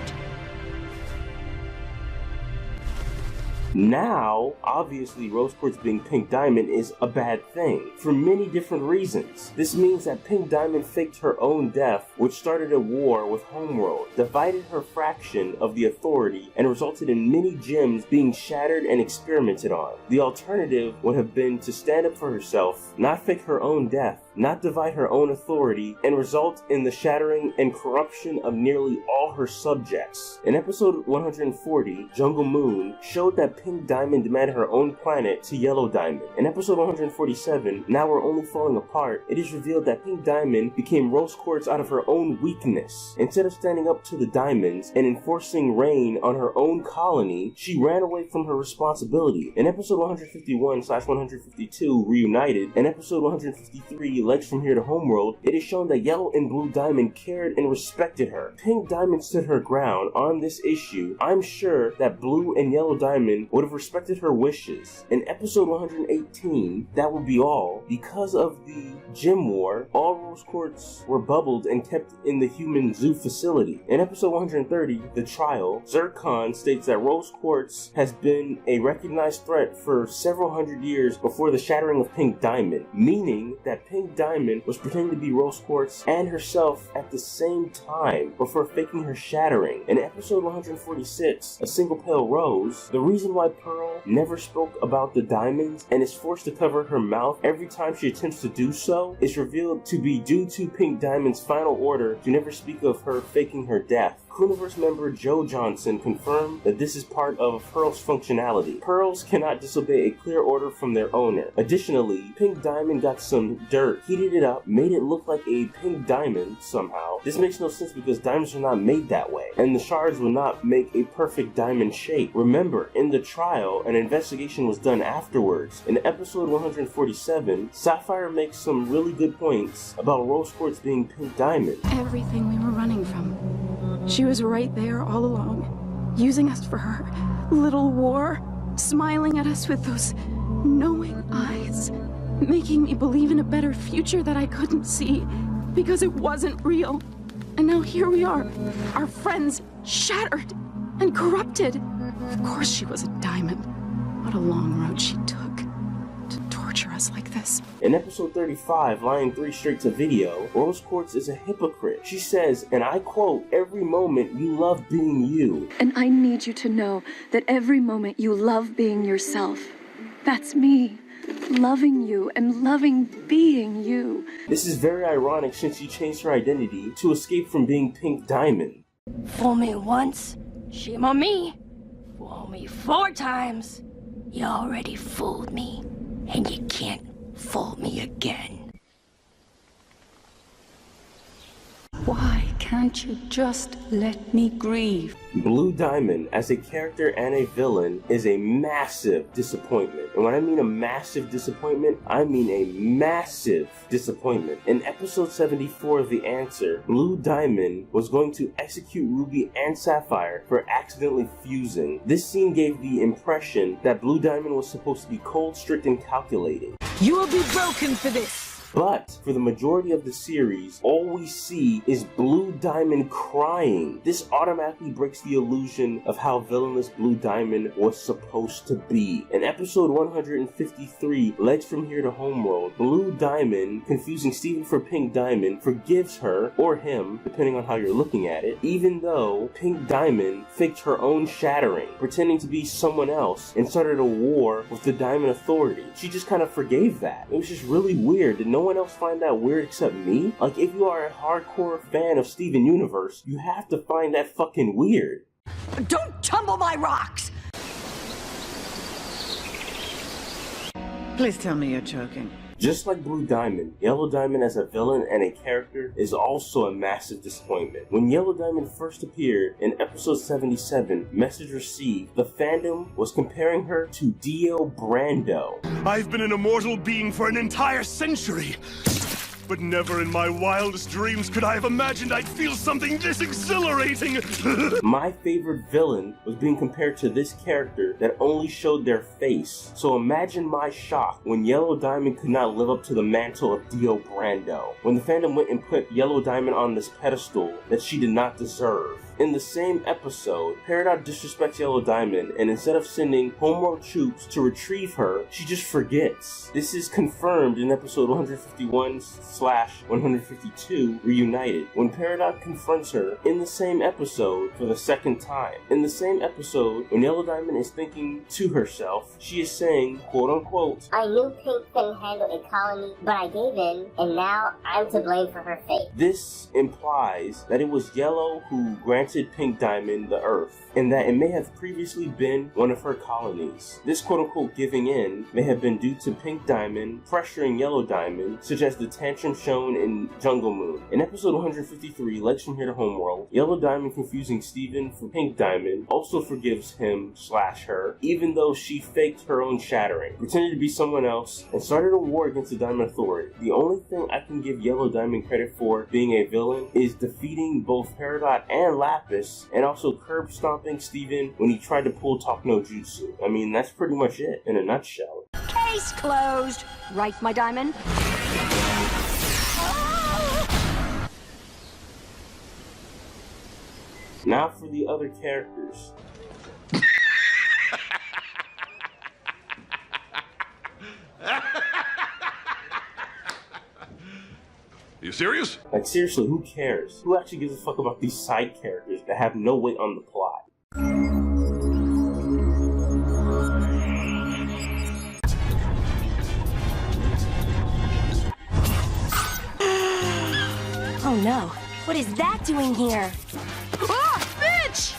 Now, obviously, Rose Quartz being Pink Diamond is a bad thing, for many different reasons. This means that Pink Diamond faked her own death, which started a war with Homeworld, divided her fraction of the authority, and resulted in many gems being shattered and experimented on. The alternative would have been to stand up for herself, not fake her own death, not divide her own authority, and result in the shattering and corruption of nearly all her subjects. In episode 140, Jungle Moon showed that Pink Diamond demanded her own planet to Yellow Diamond. In episode 147, Now We're Only Falling Apart, it is revealed that Pink Diamond became Rose Quartz out of her own weakness. Instead of standing up to the Diamonds and enforcing reign on her own colony, she ran away from her responsibility. In episode 151/152, Reunited, and episode 153, Legs from Here to Homeworld, it is shown that Yellow and Blue Diamond cared and respected her. Pink Diamond stood her ground on this issue. I'm sure that Blue and Yellow Diamond would have respected her wishes. In episode 118, that would be all. Because of the Gem War, all Rose Quartz were bubbled and kept in the human zoo facility. In episode 130, The Trial, Zircon states that Rose Quartz has been a recognized threat for several hundred years before the shattering of Pink Diamond, meaning that Pink Diamond was pretending to be Rose Quartz and herself at the same time before faking her shattering. In episode 146, A Single Pale Rose, the reason why Pearl never spoke about the diamonds and is forced to cover her mouth every time she attempts to do so is revealed to be due to Pink Diamond's final order to never speak of her faking her death. Crewniverse member Joe Johnson confirmed that this is part of Pearl's functionality. Pearls cannot disobey a clear order from their owner. Additionally, Pink Diamond got some dirt, heated it up, made it look like a pink diamond somehow. This makes no sense because diamonds are not made that way, and the shards will not make a perfect diamond shape. Remember, in The Trial, an investigation was done afterwards. In episode 147, Sapphire makes some really good points about Rose Quartz being Pink Diamond. Everything we were running from. She was right there all along, using us for her little war, smiling at us with those knowing eyes, making me believe in a better future that I couldn't see because it wasn't real. And now here we are, our friends shattered and corrupted. Of course she was a diamond. What a long road she took to torture us like this. In episode 35, Line 3 straight to video, Rose Quartz is a hypocrite. She says, and I quote, "Every moment you love being you." And I need you to know that every moment you love being yourself. That's me. Loving you and loving being you. This is very ironic since she changed her identity to escape from being Pink Diamond. Fool me once, shame on me. Fool me 4 times, you already fooled me, and you can't fool me again. Why can't you just let me grieve? Blue Diamond, as a character and a villain, is a massive disappointment. And when I mean a massive disappointment, I mean a massive disappointment. In episode 74 of The Answer, Blue Diamond was going to execute Ruby and Sapphire for accidentally fusing. This scene gave the impression that Blue Diamond was supposed to be cold, strict, and calculated. You will be broken for this. But for the majority of the series, all we see is Blue Diamond crying. This automatically breaks the illusion of how villainous Blue Diamond was supposed to be. In episode 153, Legs from Here to Homeworld, Blue Diamond, confusing Steven for Pink Diamond, forgives her, or him, depending on how you're looking at it, even though Pink Diamond faked her own shattering, pretending to be someone else, and started a war with the Diamond Authority. She just kind of forgave that. It was just really weird. Did no one else find that weird except me? Like, if you are a hardcore fan of Steven Universe, you have to find that fucking weird. Don't tumble my rocks! Please tell me you're joking. Just like Blue Diamond, Yellow Diamond as a villain and a character is also a massive disappointment. When Yellow Diamond first appeared in episode 77, Message Received, the fandom was comparing her to Dio Brando. I've been an immortal being for an entire century, but never in my wildest dreams could I have imagined I'd feel something this exhilarating. My favorite villain was being compared to this character that only showed their face. So imagine my shock when Yellow Diamond could not live up to the mantle of Dio Brando. When the fandom went and put Yellow Diamond on this pedestal that she did not deserve. In the same episode, Peridot disrespects Yellow Diamond, and instead of sending Homeworld troops to retrieve her, she just forgets. This is confirmed in episode 151/152, Reunited, when Peridot confronts her in the same episode for the second time. In the same episode, when Yellow Diamond is thinking to herself, she is saying, quote unquote, I knew Pink couldn't handle a colony, but I gave in, and now I'm to blame for her fate. This implies that it was Yellow who granted Pink Diamond the Earth, and that it may have previously been one of her colonies. This quote-unquote giving in may have been due to Pink Diamond pressuring Yellow Diamond, such as the tantrum shown in Jungle Moon. In episode 153, Legs from Here to Homeworld, Yellow Diamond confusing Steven for Pink Diamond also forgives him/her, even though she faked her own shattering, pretended to be someone else, and started a war against the Diamond Authority. The only thing I can give Yellow Diamond credit for being a villain is defeating both Peridot and Lapis, and also curb stomping Steven when he tried to pull Talk No Jutsu. I mean, that's pretty much it in a nutshell. Case closed. Right, my diamond? Now for the other characters. You serious? Like, seriously, who cares? Who actually gives a fuck about these side characters that have no weight on the plot? Oh no. What is that doing here? Ah, bitch!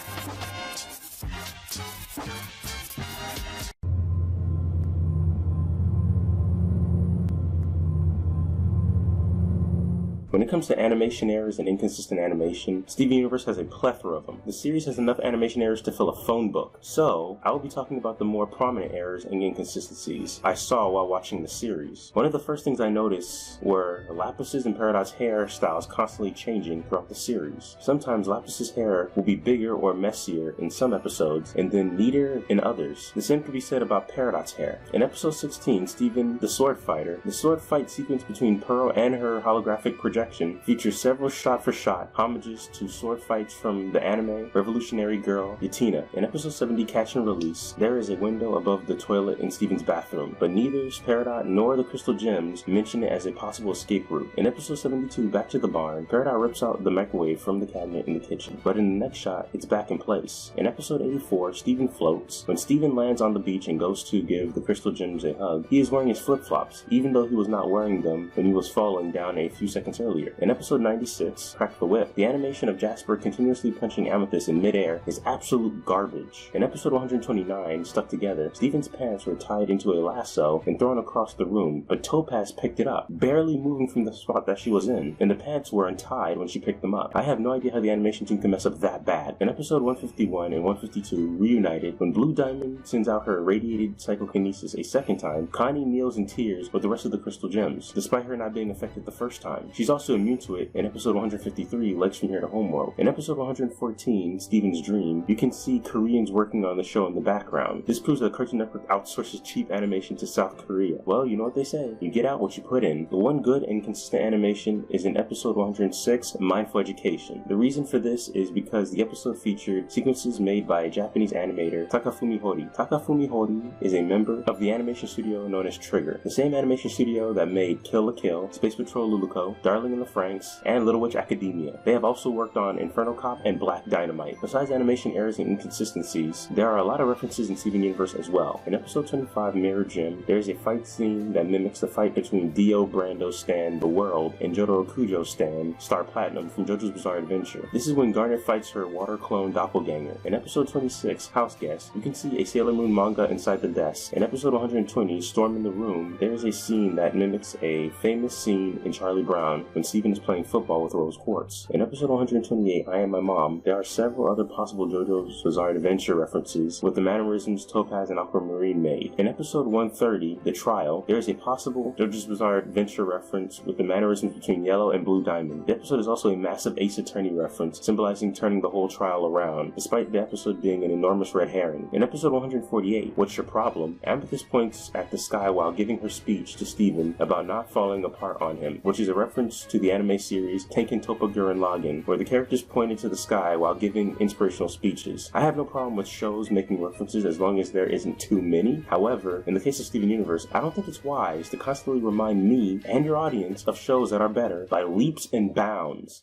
When it comes to animation errors and inconsistent animation, Steven Universe has a plethora of them. The series has enough animation errors to fill a phone book. So, I will be talking about the more prominent errors and inconsistencies I saw while watching the series. One of the first things I noticed were Lapis's and Peridot's hairstyles constantly changing throughout the series. Sometimes Lapis's hair will be bigger or messier in some episodes, and then neater in others. The same could be said about Peridot's hair. In episode 16, Steven the Sword Fighter, the sword fight sequence between Pearl and her holographic projection features several shot-for-shot homages to sword fights from the anime Revolutionary Girl Yatina. In episode 70, Catch and Release, there is a window above the toilet in Steven's bathroom, but neither Peridot nor the Crystal Gems mention it as a possible escape route. In episode 72, Back to the Barn, Peridot rips out the microwave from the cabinet in the kitchen, but in the next shot, it's back in place. In episode 84, Steven floats. When Steven lands on the beach and goes to give the Crystal Gems a hug, he is wearing his flip-flops, even though he was not wearing them when he was falling down a few seconds earlier. In episode 96, Crack the Whip, the animation of Jasper continuously punching Amethyst in midair is absolute garbage. In episode 129, Stuck Together, Steven's pants were tied into a lasso and thrown across the room, but Topaz picked it up, barely moving from the spot that she was in, and the pants were untied when she picked them up. I have no idea how the animation team can mess up that bad. In episode 151 and 152, Reunited, when Blue Diamond sends out her irradiated psychokinesis a second time, Connie kneels in tears with the rest of the Crystal Gems, despite her not being affected the first time. She's also also immune to it in episode 153, Legs from Here to Homeworld. In episode 114, Steven's Dream, you can see Koreans working on the show in the background. This proves that Cartoon Network outsources cheap animation to South Korea. Well, you know what they say, you get out what you put in. The one good and consistent animation is in episode 106, Mindful Education. The reason for this is because the episode featured sequences made by a Japanese animator, Takafumi Hori. Takafumi Hori is a member of the animation studio known as Trigger, the same animation studio that made Kill la Kill, Space Patrol Luluco, Darling in the Franxx, and Little Witch Academia. They have also worked on Inferno Cop and Black Dynamite. Besides animation errors and inconsistencies, there are a lot of references in Steven Universe as well. In episode 25, Mirror Gym, there is a fight scene that mimics the fight between Dio Brando Stan The World and Jotaro Kujo Stan Star Platinum from JoJo's Bizarre Adventure. This is when Garnet fights her water clone doppelganger. In episode 26, House Guest, you can see a Sailor Moon manga inside the desk. In episode 120, Storm in the Room, there is a scene that mimics a famous scene in Charlie Brown when Steven is playing football with Rose Quartz. In episode 128, I Am My Mom, there are several other possible JoJo's Bizarre Adventure references with the mannerisms Topaz and Aquamarine made. In episode 130, The Trial, there is a possible JoJo's Bizarre Adventure reference with the mannerisms between Yellow and Blue Diamond. The episode is also a massive Ace Attorney reference, symbolizing turning the whole trial around, despite the episode being an enormous red herring. In episode 148, What's Your Problem?, Amethyst points at the sky while giving her speech to Steven about not falling apart on him, which is a reference to the anime series Tenkin Toppa Gurren Lagann, where the characters pointed to the sky while giving inspirational speeches. I have no problem with shows making references as long as there isn't too many. However, in the case of Steven Universe, I don't think it's wise to constantly remind me and your audience of shows that are better by leaps and bounds.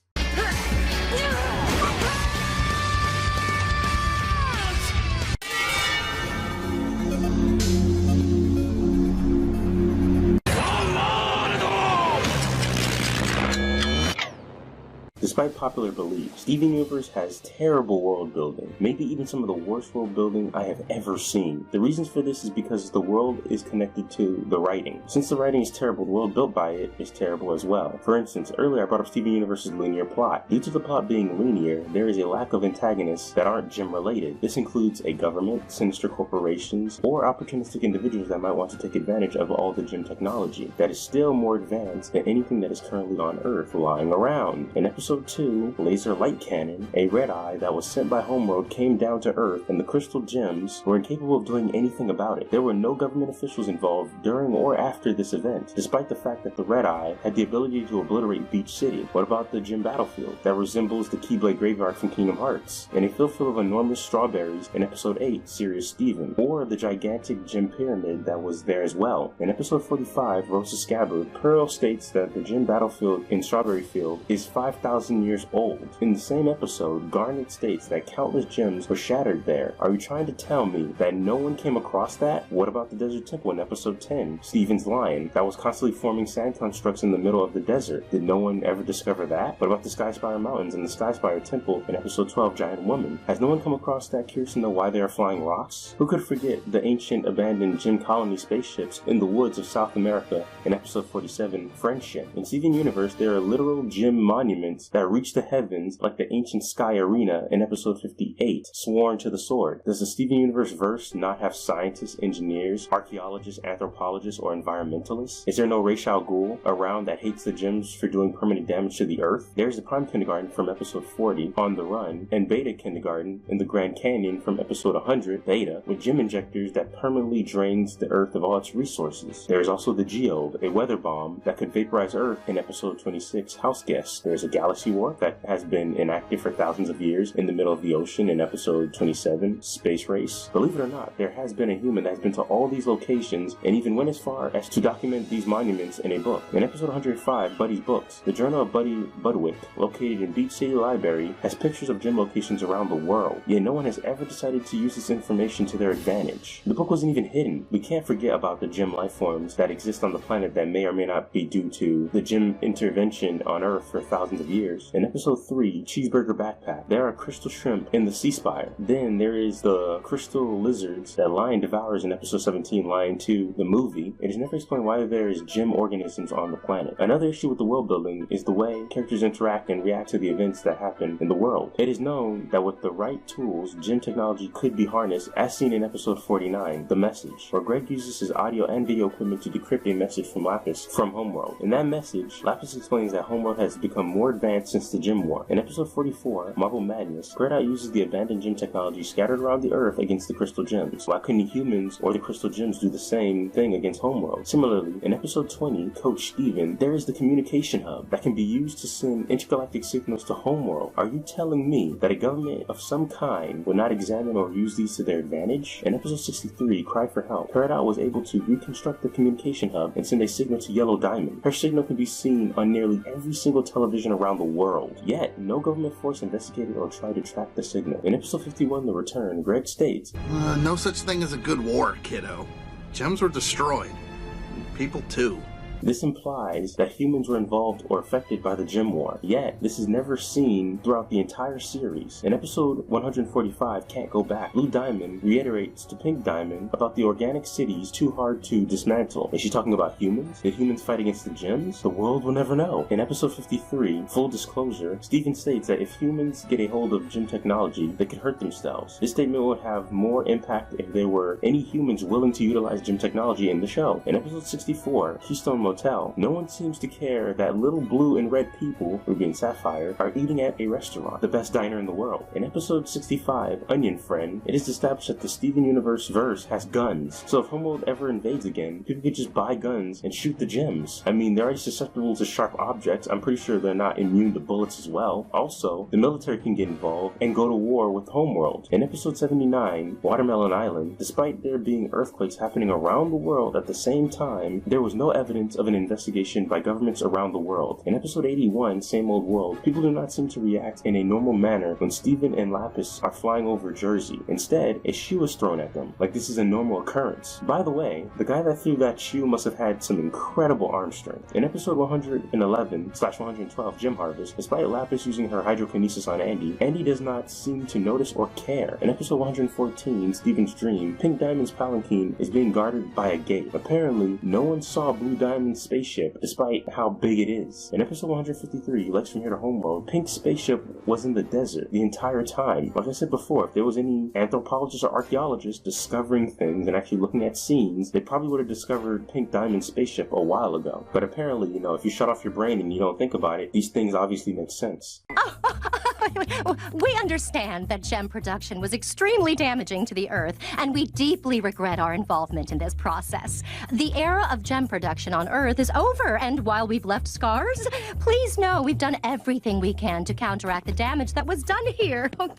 Despite popular belief, Steven Universe has terrible world building, maybe even some of the worst world building I have ever seen. The reasons for this is because the world is connected to the writing. Since the writing is terrible, the world built by it is terrible as well. For instance, earlier I brought up Steven Universe's linear plot. Due to the plot being linear, there is a lack of antagonists that aren't gym related. This includes a government, sinister corporations, or opportunistic individuals that might want to take advantage of all the gym technology that is still more advanced than anything that is currently on Earth lying around. In episode 2, Laser Light Cannon, a red eye that was sent by Homeworld came down to Earth, and the crystal gems were incapable of doing anything about it. There were no government officials involved during or after this event, despite the fact that the red eye had the ability to obliterate Beach City. What about the gym battlefield that resembles the Keyblade Graveyard from Kingdom Hearts, and a field full of enormous strawberries in episode 8, Serious Steven, or the gigantic gym pyramid that was there as well. In episode 45, Rosa Scabbard, Pearl states that the gym battlefield in Strawberry Field is 5,000 years old. In the same episode, Garnet states that countless gems were shattered there. Are you trying to tell me that no one came across that? What about the Desert Temple in episode 10, Steven's Lion, that was constantly forming sand constructs in the middle of the desert? Did no one ever discover that? What about the Skyspire Mountains and the Skyspire Temple in episode 12, Giant Woman? Has no one come across that, curious to know why they are flying rocks? Who could forget the ancient abandoned gym colony spaceships in the woods of South America in episode 47, Friendship? In Steven Universe, there are literal gym monuments that reach the heavens like the ancient sky arena in episode 58, Sworn to the Sword. Does the Steven Universe verse not have scientists, engineers, archaeologists, anthropologists, or environmentalists? Is there no Ra's al Ghul around that hates the gyms for doing permanent damage to the earth? There's the Prime Kindergarten from episode 40, On the Run, and Beta Kindergarten in the Grand Canyon from episode 100, Beta, with gym injectors that permanently drains the earth of all its resources. There is also the Geode, a weather bomb that could vaporize earth in episode 26, House Guest. There's a galaxy war that has been inactive for thousands of years in the middle of the ocean in episode 27, Space Race. Believe it or not, there has been a human that has been to all these locations and even went as far as to document these monuments in a book. In episode 105, Buddy's Books, the Journal of Buddy Budwick, located in Beach City Library, has pictures of gym locations around the world, yet no one has ever decided to use this information to their advantage. The book wasn't even hidden. We can't forget about the gym life forms that exist on the planet that may or may not be due to the gym intervention on Earth for thousands of years. appears. In episode 3, Cheeseburger Backpack, there are crystal shrimp in the Sea Spire. Then there is the crystal lizards that Lion devours in episode 17, Lion 2, the movie. It is never explained why there is gem organisms on the planet. Another issue with the world building is the way characters interact and react to the events that happen in the world. It is known that with the right tools, gem technology could be harnessed, as seen in episode 49, The Message, where Greg uses his audio and video equipment to decrypt a message from Lapis from Homeworld. In that message, Lapis explains that Homeworld has become more advanced since the Gem War. In episode 44, Marble Madness, Great uses the abandoned gem technology scattered around the Earth against the Crystal Gems. Why couldn't humans or the Crystal Gems do the same thing against Homeworld? Similarly, in episode 20, Coach Steven, there is the communication hub that can be used to send intergalactic signals to Homeworld. Are you telling me that a government of some kind would not examine or use these to their advantage? In episode 63, Cry for Help, Peridot was able to reconstruct the communication hub and send a signal to Yellow Diamond. Her signal can be seen on nearly every single television around the world. Yet, no government force investigated or tried to track the signal. In episode 51, The Return, Greg states, No such thing as a good war, kiddo. Gems were destroyed. People too. This implies that humans were involved or affected by the Gem War, yet this is never seen throughout the entire series. In episode 145, Can't Go Back, Blue Diamond reiterates to Pink Diamond about the organic cities too hard to dismantle. Is she talking about humans? Did humans fight against the gems? The world will never know. In episode 53, Full Disclosure, Steven states that if humans get a hold of gem technology, they could hurt themselves. This statement would have more impact if there were any humans willing to utilize gem technology in the show. In episode 64, Keystone Motel, no one seems to care that little blue and red people, Ruby and Sapphire, are eating at a restaurant, the best diner in the world. In episode 65, Onion Friend, it is established that the Steven Universe verse has guns, so if Homeworld ever invades again, people could just buy guns and shoot the gems. I mean, they're already susceptible to sharp objects, I'm pretty sure they're not immune to bullets as well. Also, the military can get involved and go to war with Homeworld. In episode 79, Watermelon Island, despite there being earthquakes happening around the world at the same time, there was no evidence of an investigation by governments around the world. In episode 81, Same Old World, people do not seem to react in a normal manner when Steven and Lapis are flying over Jersey. Instead, a shoe is thrown at them, like this is a normal occurrence. By the way, the guy that threw that shoe must have had some incredible arm strength. In episode 111/112, Gem Harvest, despite Lapis using her hydrokinesis on Andy, Andy does not seem to notice or care. In episode 114, Steven's Dream, Pink Diamond's palanquin is being guarded by a gate. Apparently, no one saw Blue Diamond's spaceship, despite how big it is. In episode 153, Lex from Here to Homeworld, Pink's spaceship was in the desert the entire time. Like I said before, if there was any anthropologists or archaeologists discovering things and actually looking at scenes, they probably would have discovered Pink Diamond's spaceship a while ago. But apparently, if you shut off your brain and you don't think about it, these things obviously make sense. We understand that gem production was extremely damaging to the Earth, and we deeply regret our involvement in this process. The era of gem production on Earth is over, and while we've left scars, please know we've done everything we can to counteract the damage that was done here, okay?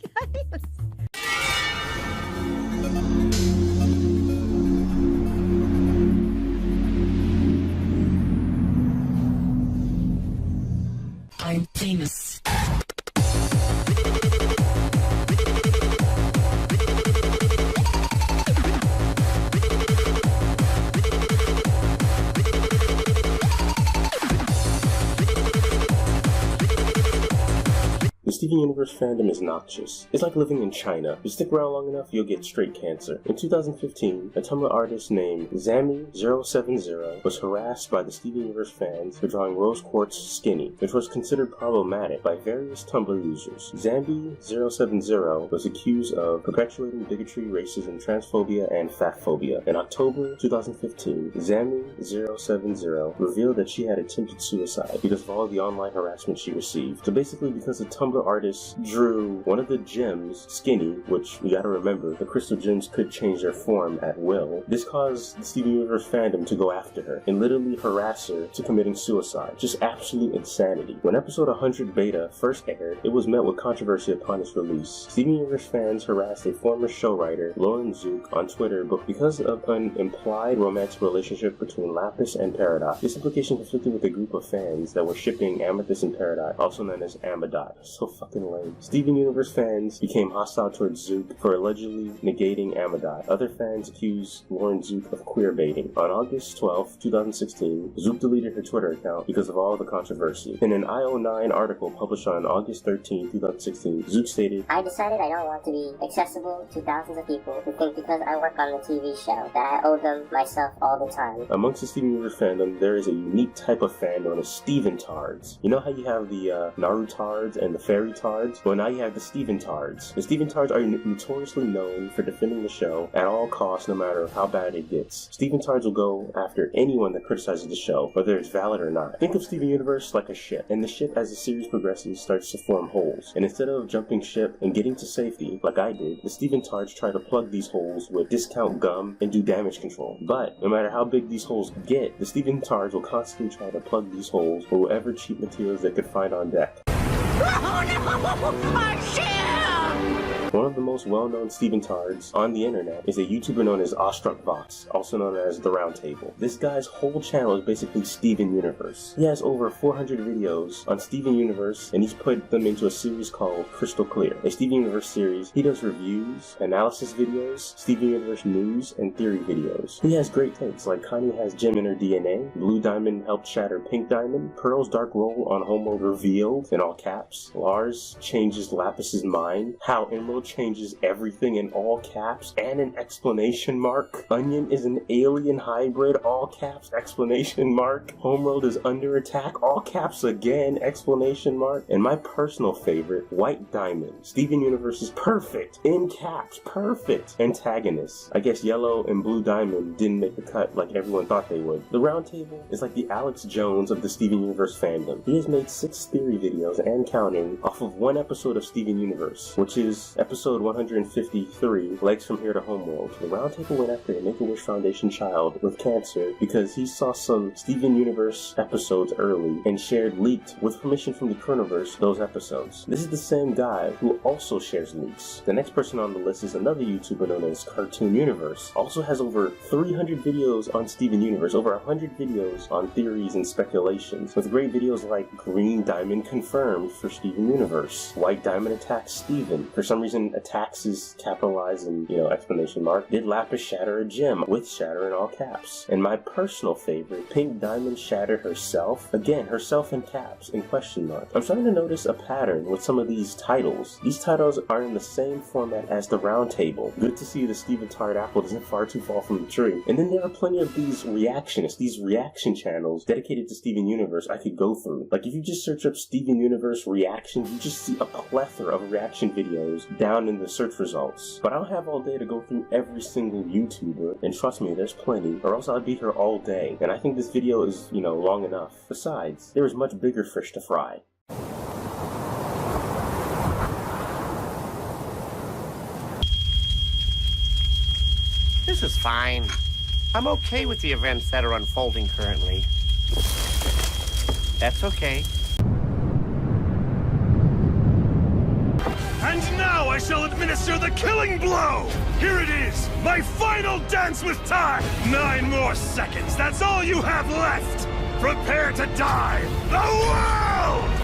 I'm famous. The Steven Universe fandom is noxious. It's like living in China. If you stick around long enough, you'll get straight cancer. In 2015, a Tumblr artist named Zammy070 was harassed by the Steven Universe fans for drawing Rose Quartz skinny, which was considered problematic by various Tumblr users. Zamby070 was accused of perpetuating bigotry, racism, transphobia, and fatphobia. In October 2015, Zammy070 revealed that she had attempted suicide because of all the online harassment she received. So basically, because the Tumblr artist drew one of the gems skinny, which you gotta remember, the crystal gems could change their form at will. This caused the Steven Universe fandom to go after her and literally harass her to committing suicide. Just absolute insanity. When episode 100 beta first aired, it was met with controversy upon its release. Steven Universe fans harassed a former show writer, Lauren Zook, on Twitter, but because of an implied romantic relationship between Lapis and Peridot. This implication conflicted with a group of fans that were shipping Amethyst and Peridot, also known as Amadot. So fucking fucking lame. Steven Universe fans became hostile towards Zook for allegedly negating Amadai. Other fans accused Lauren Zook of queer baiting. On August 12, 2016, Zook deleted her Twitter account because of all the controversy. In an IO9 article published on August 13, 2016, Zook stated, I decided I don't want to be accessible to thousands of people who think because I work on the TV show that I owe them myself all the time. Amongst the Steven Universe fandom, there is a unique type of fan known as Steven Tards. You know how you have the Narutards and the Fairy Tards? Well, now you have the Steven Tards. The Steven Tards are notoriously known for defending the show at all costs, no matter how bad it gets. Steven Tards will go after anyone that criticizes the show, whether it's valid or not. Think of Steven Universe like a ship, and the ship, as the series progresses, starts to form holes. And instead of jumping ship and getting to safety, like I did, the Steven Tards try to plug these holes with discount gum and do damage control. But no matter how big these holes get, the Steven Tards will constantly try to plug these holes with whatever cheap materials they could find on deck. Oh no! A ship! One of the most well-known Steven Tards on the internet is a YouTuber known as AwestruckVox, also known as The Roundtable. This guy's whole channel is basically Steven Universe. He has over 400 videos on Steven Universe, and he's put them into a series called Crystal Clear, a Steven Universe series. He does reviews, analysis videos, Steven Universe news, and theory videos. He has great takes, like Connie has Gem in her DNA, Blue Diamond helped shatter Pink Diamond, Pearl's dark role on Homeworld revealed, in all caps, Lars changes Lapis's mind, how Emerald changes everything in all caps, and an exclamation mark. Onion is an alien hybrid, all caps, exclamation mark. Homeworld is under attack, all caps again, exclamation mark. And my personal favorite, White Diamond. Steven Universe is perfect, in caps, perfect. Antagonist. I guess Yellow and Blue Diamond didn't make the cut like everyone thought they would. The Roundtable is like the Alex Jones of the Steven Universe fandom. He has made 6 theory videos and counting off of one episode of Steven Universe, which is episode 153, Legs from Here to Homeworld. The Roundtable went after a Make-A-Wish Foundation child with cancer because he saw some Steven Universe episodes early and shared leaked, with permission from the Chronoverse, those episodes. This is the same guy who also shares leaks. The next person on the list is another YouTuber known as Cartoon Universe. Also has over 300 videos on Steven Universe, over 100 videos on theories and speculations, with great videos like Green Diamond confirmed for Steven Universe. White Diamond attacks Steven. For some reason, attacks is capitalized and, exclamation mark. Did Lapis shatter a gem? With shatter in all caps. And my personal favorite, Pink Diamond shatter herself. Again, herself in caps, in question mark. I'm starting to notice a pattern with some of these titles. These titles are in the same format as the Roundtable. Good to see the Steven Tard apple doesn't far too fall from the tree. And then there are plenty of these reactionists, these reaction channels dedicated to Steven Universe I could go through. Like if you just search up Steven Universe reactions, you just see a plethora of reaction videos down in the search results. But I don't have all day to go through every single YouTuber, and trust me, there's plenty, or else I'd be here all day. And I think this video is, long enough. Besides, there is much bigger fish to fry. This is fine. I'm okay with the events that are unfolding currently. That's okay. And now I shall administer the killing blow! Here it is, my final dance with time! 9 more seconds, that's all you have left! Prepare to die, the world!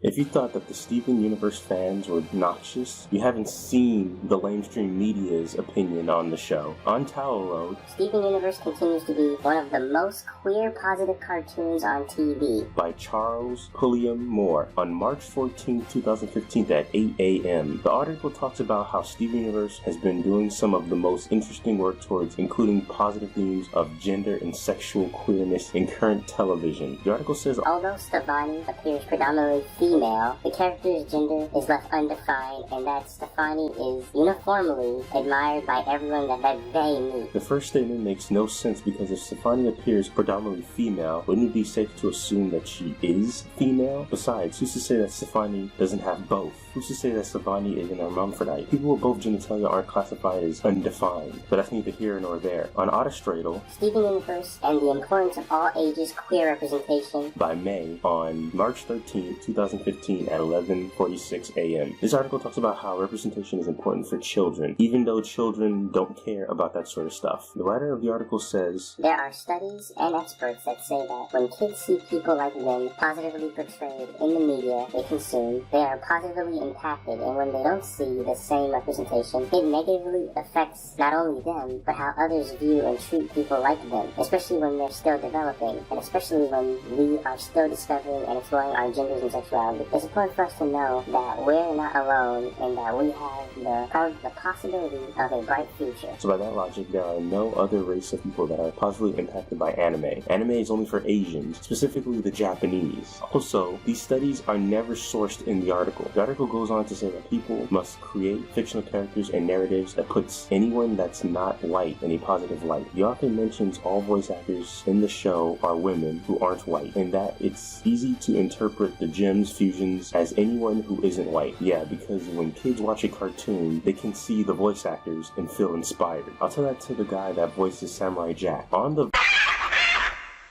If you thought that the Steven Universe fans were obnoxious, you haven't seen the lamestream media's opinion on the show. On Tower Road, Steven Universe continues to be one of the most queer-positive cartoons on TV. By Charles Pulliam Moore on March 14, 2015 at 8 a.m. The article talks about how Steven Universe has been doing some of the most interesting work towards including positive themes of gender and sexual queerness in current television. The article says, although Stefani appears predominantly female, the character's gender is left undefined, and that Stefani is uniformly admired by everyone that they meet. The first statement makes no sense because if Stefani appears predominantly female, wouldn't it be safe to assume that she is female? Besides, who's to say that Stefani doesn't have both? who's to say that Savani is an hermaphrodite? People with both genitalia aren't classified as undefined, but that's neither here nor there. On Autostraddle, Steven Universe and the Importance of All Ages Queer Representation by May on March 13, 2015 at 11:46 a.m. This article talks about how representation is important for children, even though children don't care about that sort of stuff. The writer of the article says, there are studies and experts that say that when kids see people like them positively portrayed in the media they consume, they are positively impacted, and when they don't see the same representation, it negatively affects not only them, but how others view and treat people like them, especially when they're still developing, and especially when we are still discovering and exploring our genders and sexuality. It's important for us to know that we're not alone and that we have the possibility of a bright future. So by that logic, there are no other race of people that are positively impacted by anime. Anime is only for Asians, specifically the Japanese. Also, these studies are never sourced in the article. The article goes on to say that people must create fictional characters and narratives that puts anyone that's not white in a positive light. The author mentions all voice actors in the show are women who aren't white, and that it's easy to interpret the gems fusions as anyone who isn't white. Yeah, because when kids watch a cartoon, they can see the voice actors and feel inspired. I'll tell that to the guy that voices Samurai Jack. On the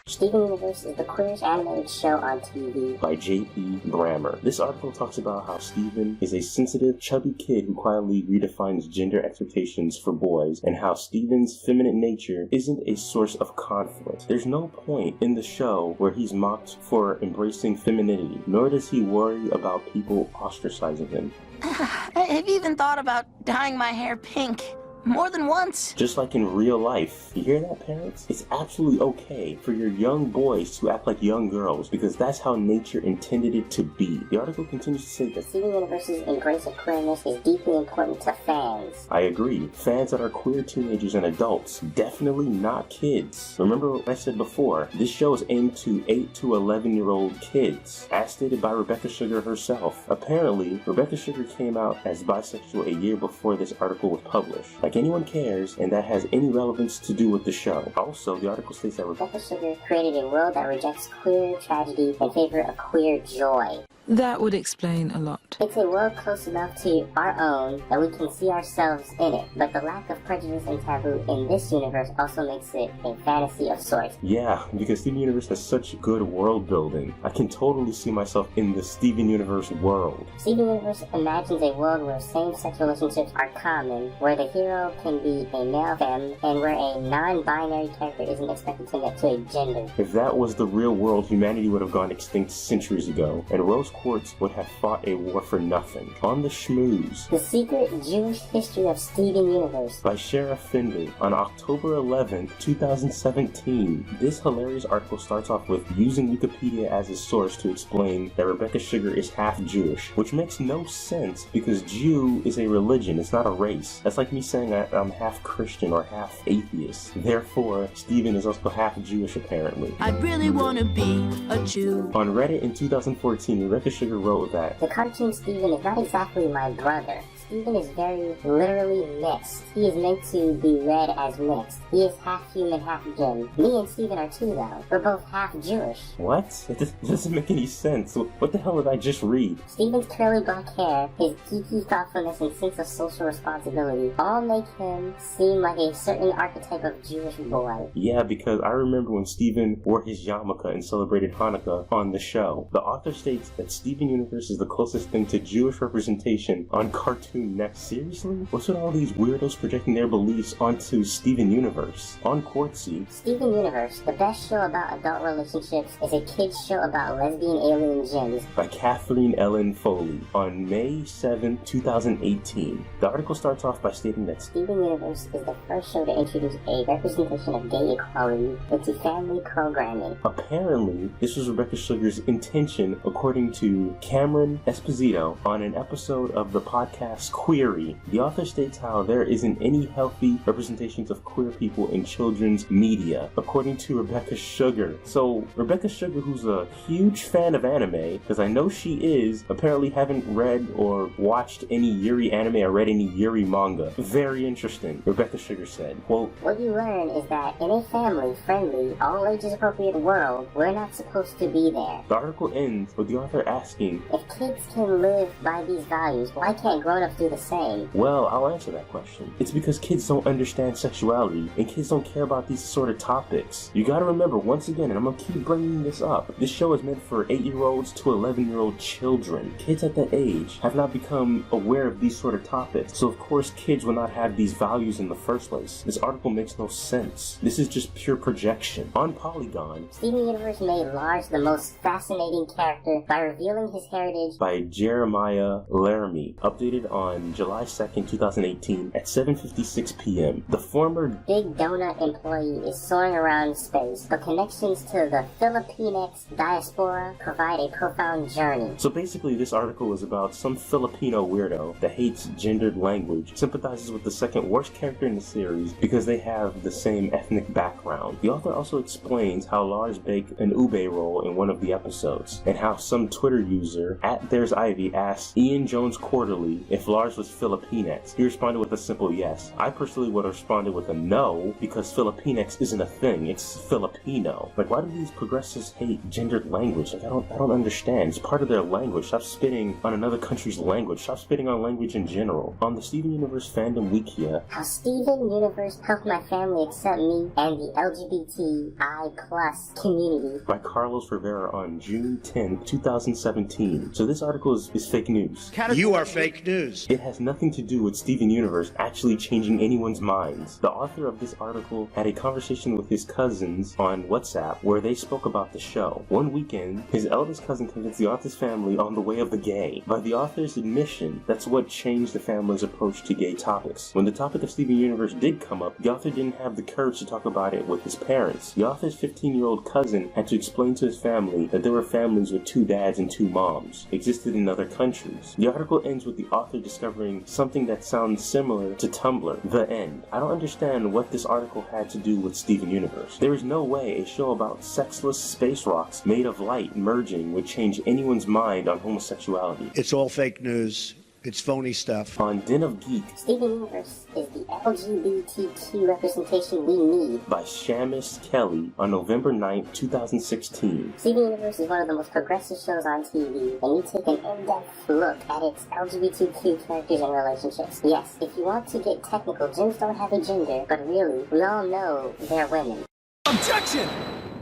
Steven Universe is the queerest animated show on TV by J.P. Brammer. This article talks about how Steven is a sensitive, chubby kid who quietly redefines gender expectations for boys, and how Steven's feminine nature isn't a source of conflict. There's no point in the show where he's mocked for embracing femininity, nor does he worry about people ostracizing him. I've even thought about dyeing my hair pink. More than once. Just like in real life. You hear that, parents? It's absolutely okay for your young boys to act like young girls, because that's how nature intended it to be. The article continues to say that Steven Universe's embrace of queerness is deeply important to fans. I agree. Fans that are queer teenagers and adults, definitely not kids. Remember what I said before, this show is aimed to 8 to 11-year-old kids, as stated by Rebecca Sugar herself. Apparently, Rebecca Sugar came out as bisexual a year before this article was published. Like anyone cares, and that has any relevance to do with the show. Also, the article states that Rebecca Sugar created a world that rejects queer tragedy in favor of queer joy. That would explain a lot. It's a world close enough to our own that we can see ourselves in it, but the lack of prejudice and taboo in this universe also makes it a fantasy of sorts. Yeah, because Steven Universe has such good world building. I can totally see myself in the Steven Universe world. Steven Universe imagines a world where same-sex relationships are common, where the hero can be a male femme, and where a non-binary character isn't expected to commit to a gender. If that was the real world, humanity would have gone extinct centuries ago, and Rose Quartz would have fought a war for nothing. On the Schmooze, The Secret Jewish History of Steven Universe by Shara Fender on October 11th, 2017. This hilarious article starts off with using Wikipedia as a source to explain that Rebecca Sugar is half Jewish, which makes no sense because Jew is a religion, it's not a race. That's like me saying I'm half Christian or half atheist. Therefore, Steven is also half Jewish apparently. I really want to be a Jew. On Reddit in 2014, Rebecca Sugar wrote that the cartoon Steven is not exactly my brother. Steven is very literally mixed. He is meant to be read as mixed. He is half human, half gem. Me and Steven are too, though. We're both half Jewish. What? It doesn't make any sense. What the hell did I just read? Steven's curly black hair, his geeky thoughtfulness and sense of social responsibility all make him seem like a certain archetype of Jewish boy. Yeah, because I remember when Steven wore his yarmulke and celebrated Hanukkah on the show. The author states that Steven Universe is the closest thing to Jewish representation on Cartoon Network. Seriously? What's with all these weirdos projecting their beliefs onto Steven Universe? On Quartzy, Steven Universe, the best show about adult relationships, is a kids show about lesbian alien gems by Kathleen Ellen Foley on May 7, 2018. The article starts off by stating that Steven Universe is the first show to introduce a representation of gay equality into family programming. Apparently, this was Rebecca Sugar's intention, according to Cameron Esposito on an episode of the podcast query. The author states how there isn't any healthy representations of queer people in children's media, according to Rebecca Sugar. So, Rebecca Sugar, who's a huge fan of anime, because I know she is, apparently haven't read or watched any Yuri anime or read any Yuri manga. Very interesting. Rebecca Sugar said, quote, "What you learn is that in a family-friendly, all-ages-appropriate world, we're not supposed to be there." The article ends with the author asking, if kids can live by these values, why can't grown-ups do the same? Well, I'll answer that question. It's because kids don't understand sexuality, and kids don't care about these sort of topics. You gotta remember, once again, and I'm gonna keep bringing this up, this show is meant for 8-year-olds to 11-year-old children. Kids at that age have not become aware of these sort of topics, so of course kids will not have these values in the first place. This article makes no sense. This is just pure projection. On Polygon, Steven Universe made Lars the most fascinating character by revealing his heritage by Jeremiah Laramie, updated on July 2nd, 2018 at 7:56 p.m. The former Big Donut employee is soaring around space, but connections to the Philippines diaspora provide a profound journey. So basically this article is about some Filipino weirdo that hates gendered language, sympathizes with the second worst character in the series because they have the same ethnic background. The author also explains how Lars baked an ube roll in one of the episodes, and how some Twitter user, @There'sIvy, asked Ian Jones Quarterly if Lars was Filipinx. He responded with a simple yes. I personally would have responded with a no, because Filipinx isn't a thing, it's Filipino. Like, why do these progressives hate gendered language? Like, I don't understand. It's part of their language. Stop spitting on another country's language. Stop spitting on language in general. On the Steven Universe fandom wikia, how Steven Universe helped my family accept me and the LGBTI+ community, by Carlos Rivera on June 10th, 2017. So this article is fake news. You are fake news. It has nothing to do with Steven Universe actually changing anyone's minds. The author of this article had a conversation with his cousins on WhatsApp where they spoke about the show. One weekend, his eldest cousin convinced the author's family on the way of the gay. By the author's admission, that's what changed the family's approach to gay topics. When the topic of Steven Universe did come up, the author didn't have the courage to talk about it with his parents. The author's 15-year-old cousin had to explain to his family that there were families with 2 dads and 2 moms, existed in other countries. The article ends with the author discovering something that sounds similar to Tumblr. The end. I don't understand what this article had to do with Steven Universe. There is no way a show about sexless space rocks made of light merging would change anyone's mind on homosexuality. It's all fake news. It's phony stuff. On Den of Geek, Steven Universe is the LGBTQ representation we need, by Shamus Kelly on November 9th, 2016. Steven Universe is one of the most progressive shows on TV, and we take an in-depth look at its LGBTQ characters and relationships. Yes, if you want to get technical, gyms don't have a gender, but really, we all know they're women. Objection!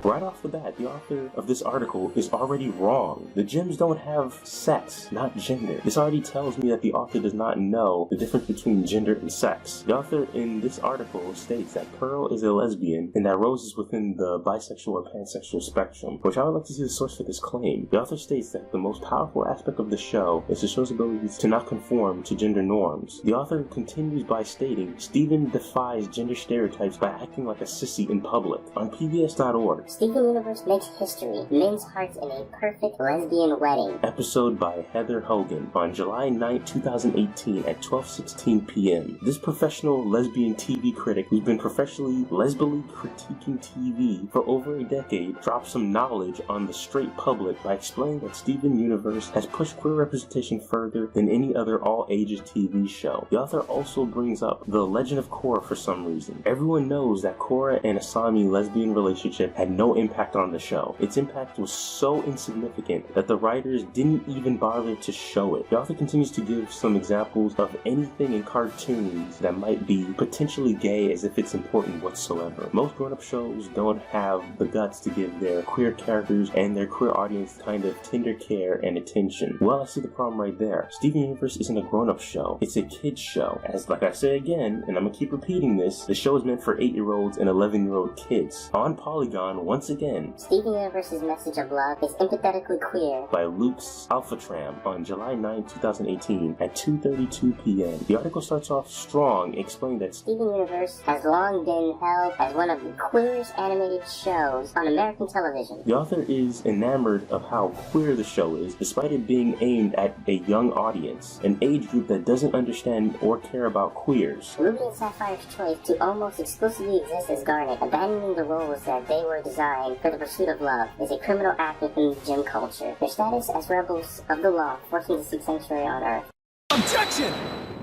Right off the bat, the author of this article is already wrong. The gems don't have sex, not gender. This already tells me that the author does not know the difference between gender and sex. The author in this article states that Pearl is a lesbian and that Rose is within the bisexual or pansexual spectrum, which I would like to see the source for this claim. The author states that the most powerful aspect of the show is the show's ability to not conform to gender norms. The author continues by stating, Steven defies gender stereotypes by acting like a sissy in public. On PBS.org, Steven Universe makes history, men's hearts in a perfect lesbian wedding. Episode by Heather Hogan on July 9, 2018 at 12:16 p.m. This professional lesbian TV critic who's been professionally lesbianly critiquing TV for over a decade drops some knowledge on the straight public by explaining that Steven Universe has pushed queer representation further than any other all-ages TV show. The author also brings up the Legend of Korra for some reason. Everyone knows that Korra and Asami lesbian relationship had no impact on the show. Its impact was so insignificant that the writers didn't even bother to show it. The author continues to give some examples of anything in cartoons that might be potentially gay as if it's important whatsoever. Most grown-up shows don't have the guts to give their queer characters and their queer audience kind of tender care and attention. Well, I see the problem right there. Steven Universe isn't a grown-up show. It's a kid's show. As like I say again, and I'm gonna keep repeating this, the show is meant for 8-year-olds and 11-year-old kids. On Polygon, once again. Steven Universe's message of love is empathetically queer By Luke's Alphatram on July 9, 2018 at 2:32 p.m. The article starts off strong, explaining that Steven Universe has long been held as one of the queerest animated shows on American television. the author is enamored of how queer the show is, despite it being aimed at a young audience, an age group that doesn't understand or care about queers. Ruby and Sapphire's choice to almost exclusively exist as Garnet, abandoning the roles that they were designed for the pursuit of love, is a criminal act within the gym culture. Their status as rebels of the law, forcing to seek sanctuary on Earth. Objection!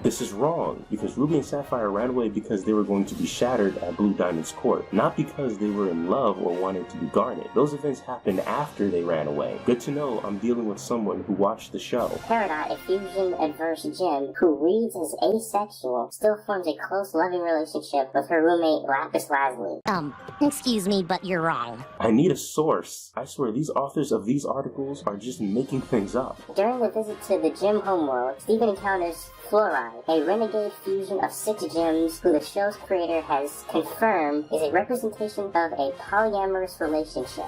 This is wrong, because Ruby and Sapphire ran away because they were going to be shattered at Blue Diamond's court, not because they were in love or wanted to be Garnet. Those events happened after they ran away. Good to know I'm dealing with someone who watched the show. Peridot, a fusion-adverse gem who reads as asexual, still forms a close, loving relationship with her roommate Lapis Lazuli. Excuse me, but you're wrong. I need a source. I swear these authors of these articles are just making things up. During the visit to the gym homeworld, Steven encounters Fluoride, a renegade fusion of 6 gems who the show's creator has confirmed is a representation of a polyamorous relationship.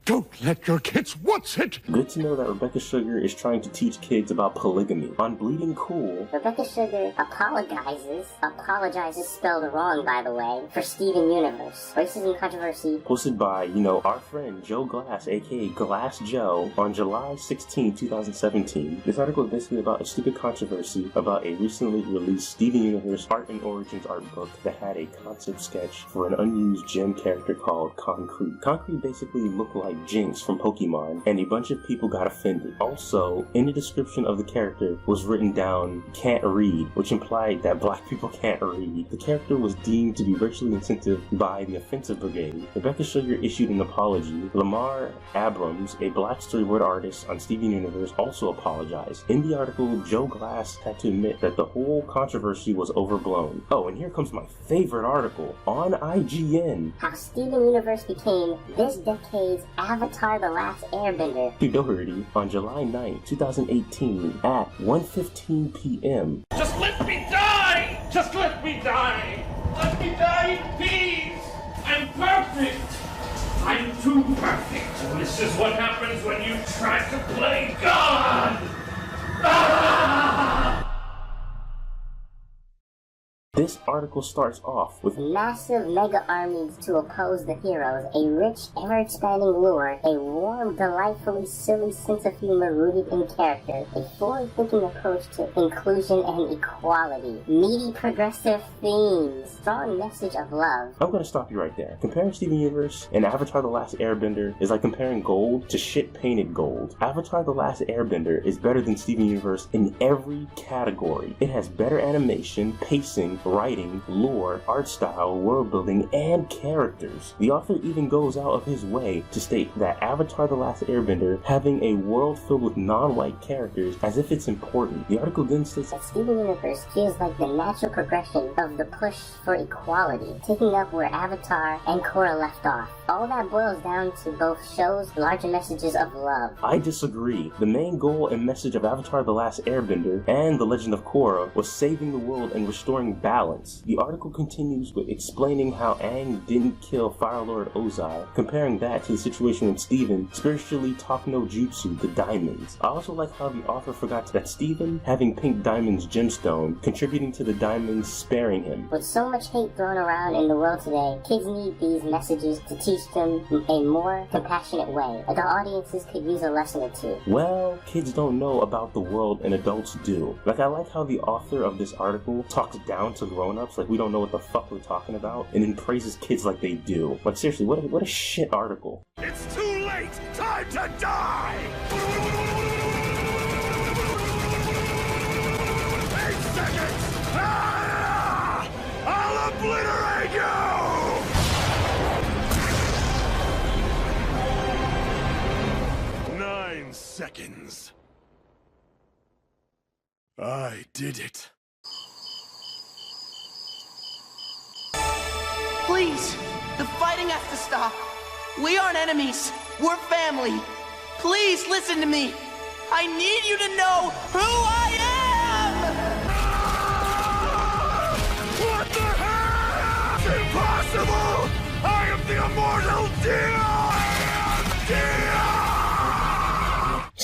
Don't let your kids watch it! Good to know that Rebecca Sugar is trying to teach kids about polygamy. On Bleeding Cool, Rebecca Sugar apologizes spelled wrong by the way, for Steven Universe. Racism controversy. posted by, our friend Joe Glass, aka Glass Joe, on July 16, 2017. This article is basically about a stupid controversy about a recently released Steven Universe Art and Origins art book that had a concept sketch for an unused gem character called Concrete. Concrete basically looked like Jinx from Pokemon, and a bunch of people got offended. Also, in the description of the character was written down, "can't read," which implied that black people can't read. The character was deemed to be racially insensitive by the Offensive Brigade. Rebecca Sugar issued an apology. Lamar Abrams, a black storyboard artist on Steven Universe, also apologized. In the article, Joe Glass had to admit that the whole controversy was overblown. Oh, and here comes my favorite article, on IGN. How Steven Universe became this decade's Avatar: The Last Airbender. Doherty on July 9, 2018 at 1:15 p.m. Just let me die! Just let me die! Let me die in peace! I'm perfect! I'm too perfect! This is what happens when you try to play God! Ah! This article starts off with massive mega armies to oppose the heroes, a rich, ever-expanding lore, a warm, delightfully silly sense of humor rooted in character, a forward-thinking approach to inclusion and equality, meaty progressive themes, strong message of love. I'm gonna stop you right there. Comparing Steven Universe and Avatar: The Last Airbender is like comparing gold to shit-painted gold. Avatar: The Last Airbender is better than Steven Universe in every category. It has better animation, pacing, writing, lore, art style, world building, and characters. The author even goes out of his way to state that Avatar: The Last Airbender having a world filled with non-white characters as if it's important. The article then states that Steven Universe feels like the natural progression of the push for equality, taking up where Avatar and Korra left off. All that boils down to both shows' larger messages of love. I disagree. The main goal and message of Avatar: The Last Airbender and The Legend of Korra was saving the world and restoring balance. The article continues with explaining how Aang didn't kill Fire Lord Ozai, comparing that to the situation when Steven spiritually taught no jutsu the diamonds. I also like how the author forgot that Steven having Pink Diamond's gemstone, contributing to the diamonds sparing him. With so much hate thrown around in the world today, kids need these messages to teach them a more compassionate way. Adult audiences could use a lesson or two. Well, kids don't know about the world and adults do. Like, I like how the author of this article talks down to grown-ups like we don't know what the fuck we're talking about, and then praises kids like they do. Like, seriously, what a shit article. It's too late! Time to die! 8 seconds! Ah! I'll obliterate you! 9 seconds. I did it. Please, the fighting has to stop. We aren't enemies. We're family. Please listen to me. I need you to know who I am! What the hell? It's impossible!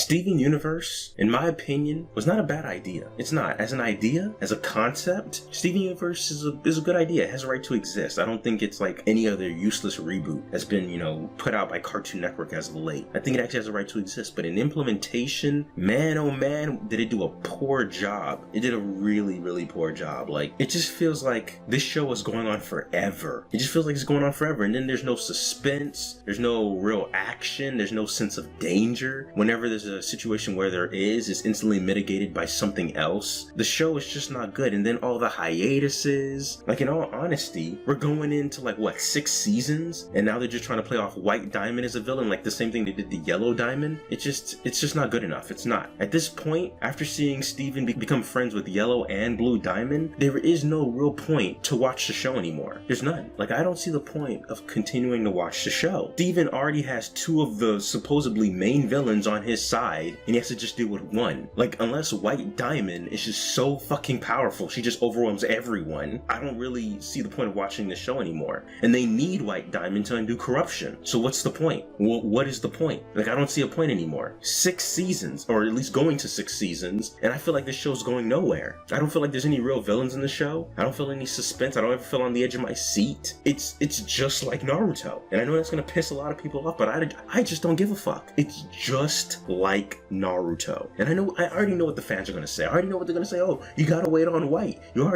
Steven Universe, in my opinion, was not a bad idea. It's not. As an idea, as a concept, Steven Universe is a good idea. It has a right to exist. I don't think it's like any other useless reboot that's been, you know, put out by Cartoon Network as of late. I think it actually has a right to exist, but in implementation, man, oh man, did it do a poor job. It did a really, really poor job. Like, it just feels like this show is going on forever. It just feels like it's going on forever, and then there's no suspense, there's no real action, there's no sense of danger. Whenever there's a situation where there is, it's instantly mitigated by something else. The show is just not good, and then all the hiatuses. Like, in all honesty, we're going into like, what, 6 seasons? And now they're just trying to play off White Diamond as a villain, like the same thing they did to Yellow Diamond. It's just not good enough. It's not. At this point, after seeing Steven become friends with Yellow and Blue Diamond, there is no real point to watch the show anymore. There's none. Like, I don't see the point of continuing to watch the show. Steven already has 2 of the supposedly main villains on his side, and he has to just deal with one. Like, unless White Diamond is just so fucking powerful, she just overwhelms everyone, I don't really see the point of watching this show anymore. And they need White Diamond to undo corruption. So what's the point? Well, what is the point? Like, I don't see a point anymore. 6 seasons, or at least going to 6 seasons, and I feel like this show's going nowhere. I don't feel like there's any real villains in the show. I don't feel any suspense. I don't ever feel on the edge of my seat. It's just like Naruto. And I know that's gonna piss a lot of people off, but I just don't give a fuck. It's just like Naruto. And I already know what the fans are gonna say. I already know what they're gonna say. Oh, you gotta wait on White. You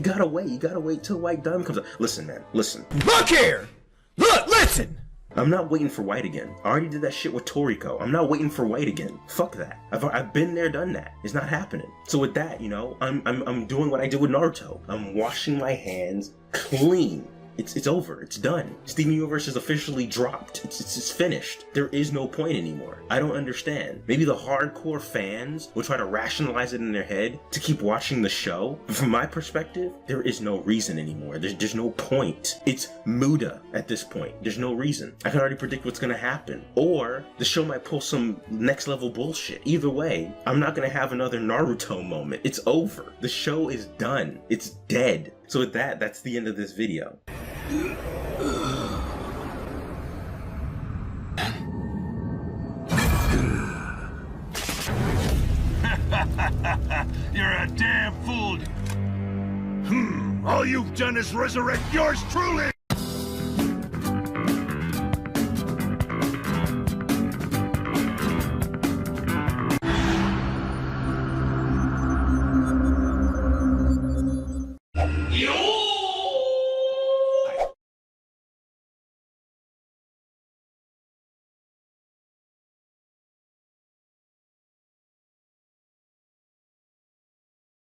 gotta wait till White Diamond comes out. Listen, man, listen. Look here! Look, listen! I'm not waiting for White again. I already did that shit with Toriko. I'm not waiting for White again. Fuck that. I've been there, done that. It's not happening. So with that, you know, I'm doing what I did with Naruto. I'm washing my hands clean. It's over. It's done. Steven Universe is officially dropped. It's finished. There is no point anymore. I don't understand. Maybe the hardcore fans will try to rationalize it in their head to keep watching the show. But from my perspective, there is no reason anymore. There's no point. It's Muda at this point. There's no reason. I can already predict what's gonna happen. Or the show might pull some next level bullshit. Either way, I'm not gonna have another Naruto moment. It's over. The show is done. It's dead. So with that, that's the end of this video. You're a damn fool. All you've done is resurrect yours truly!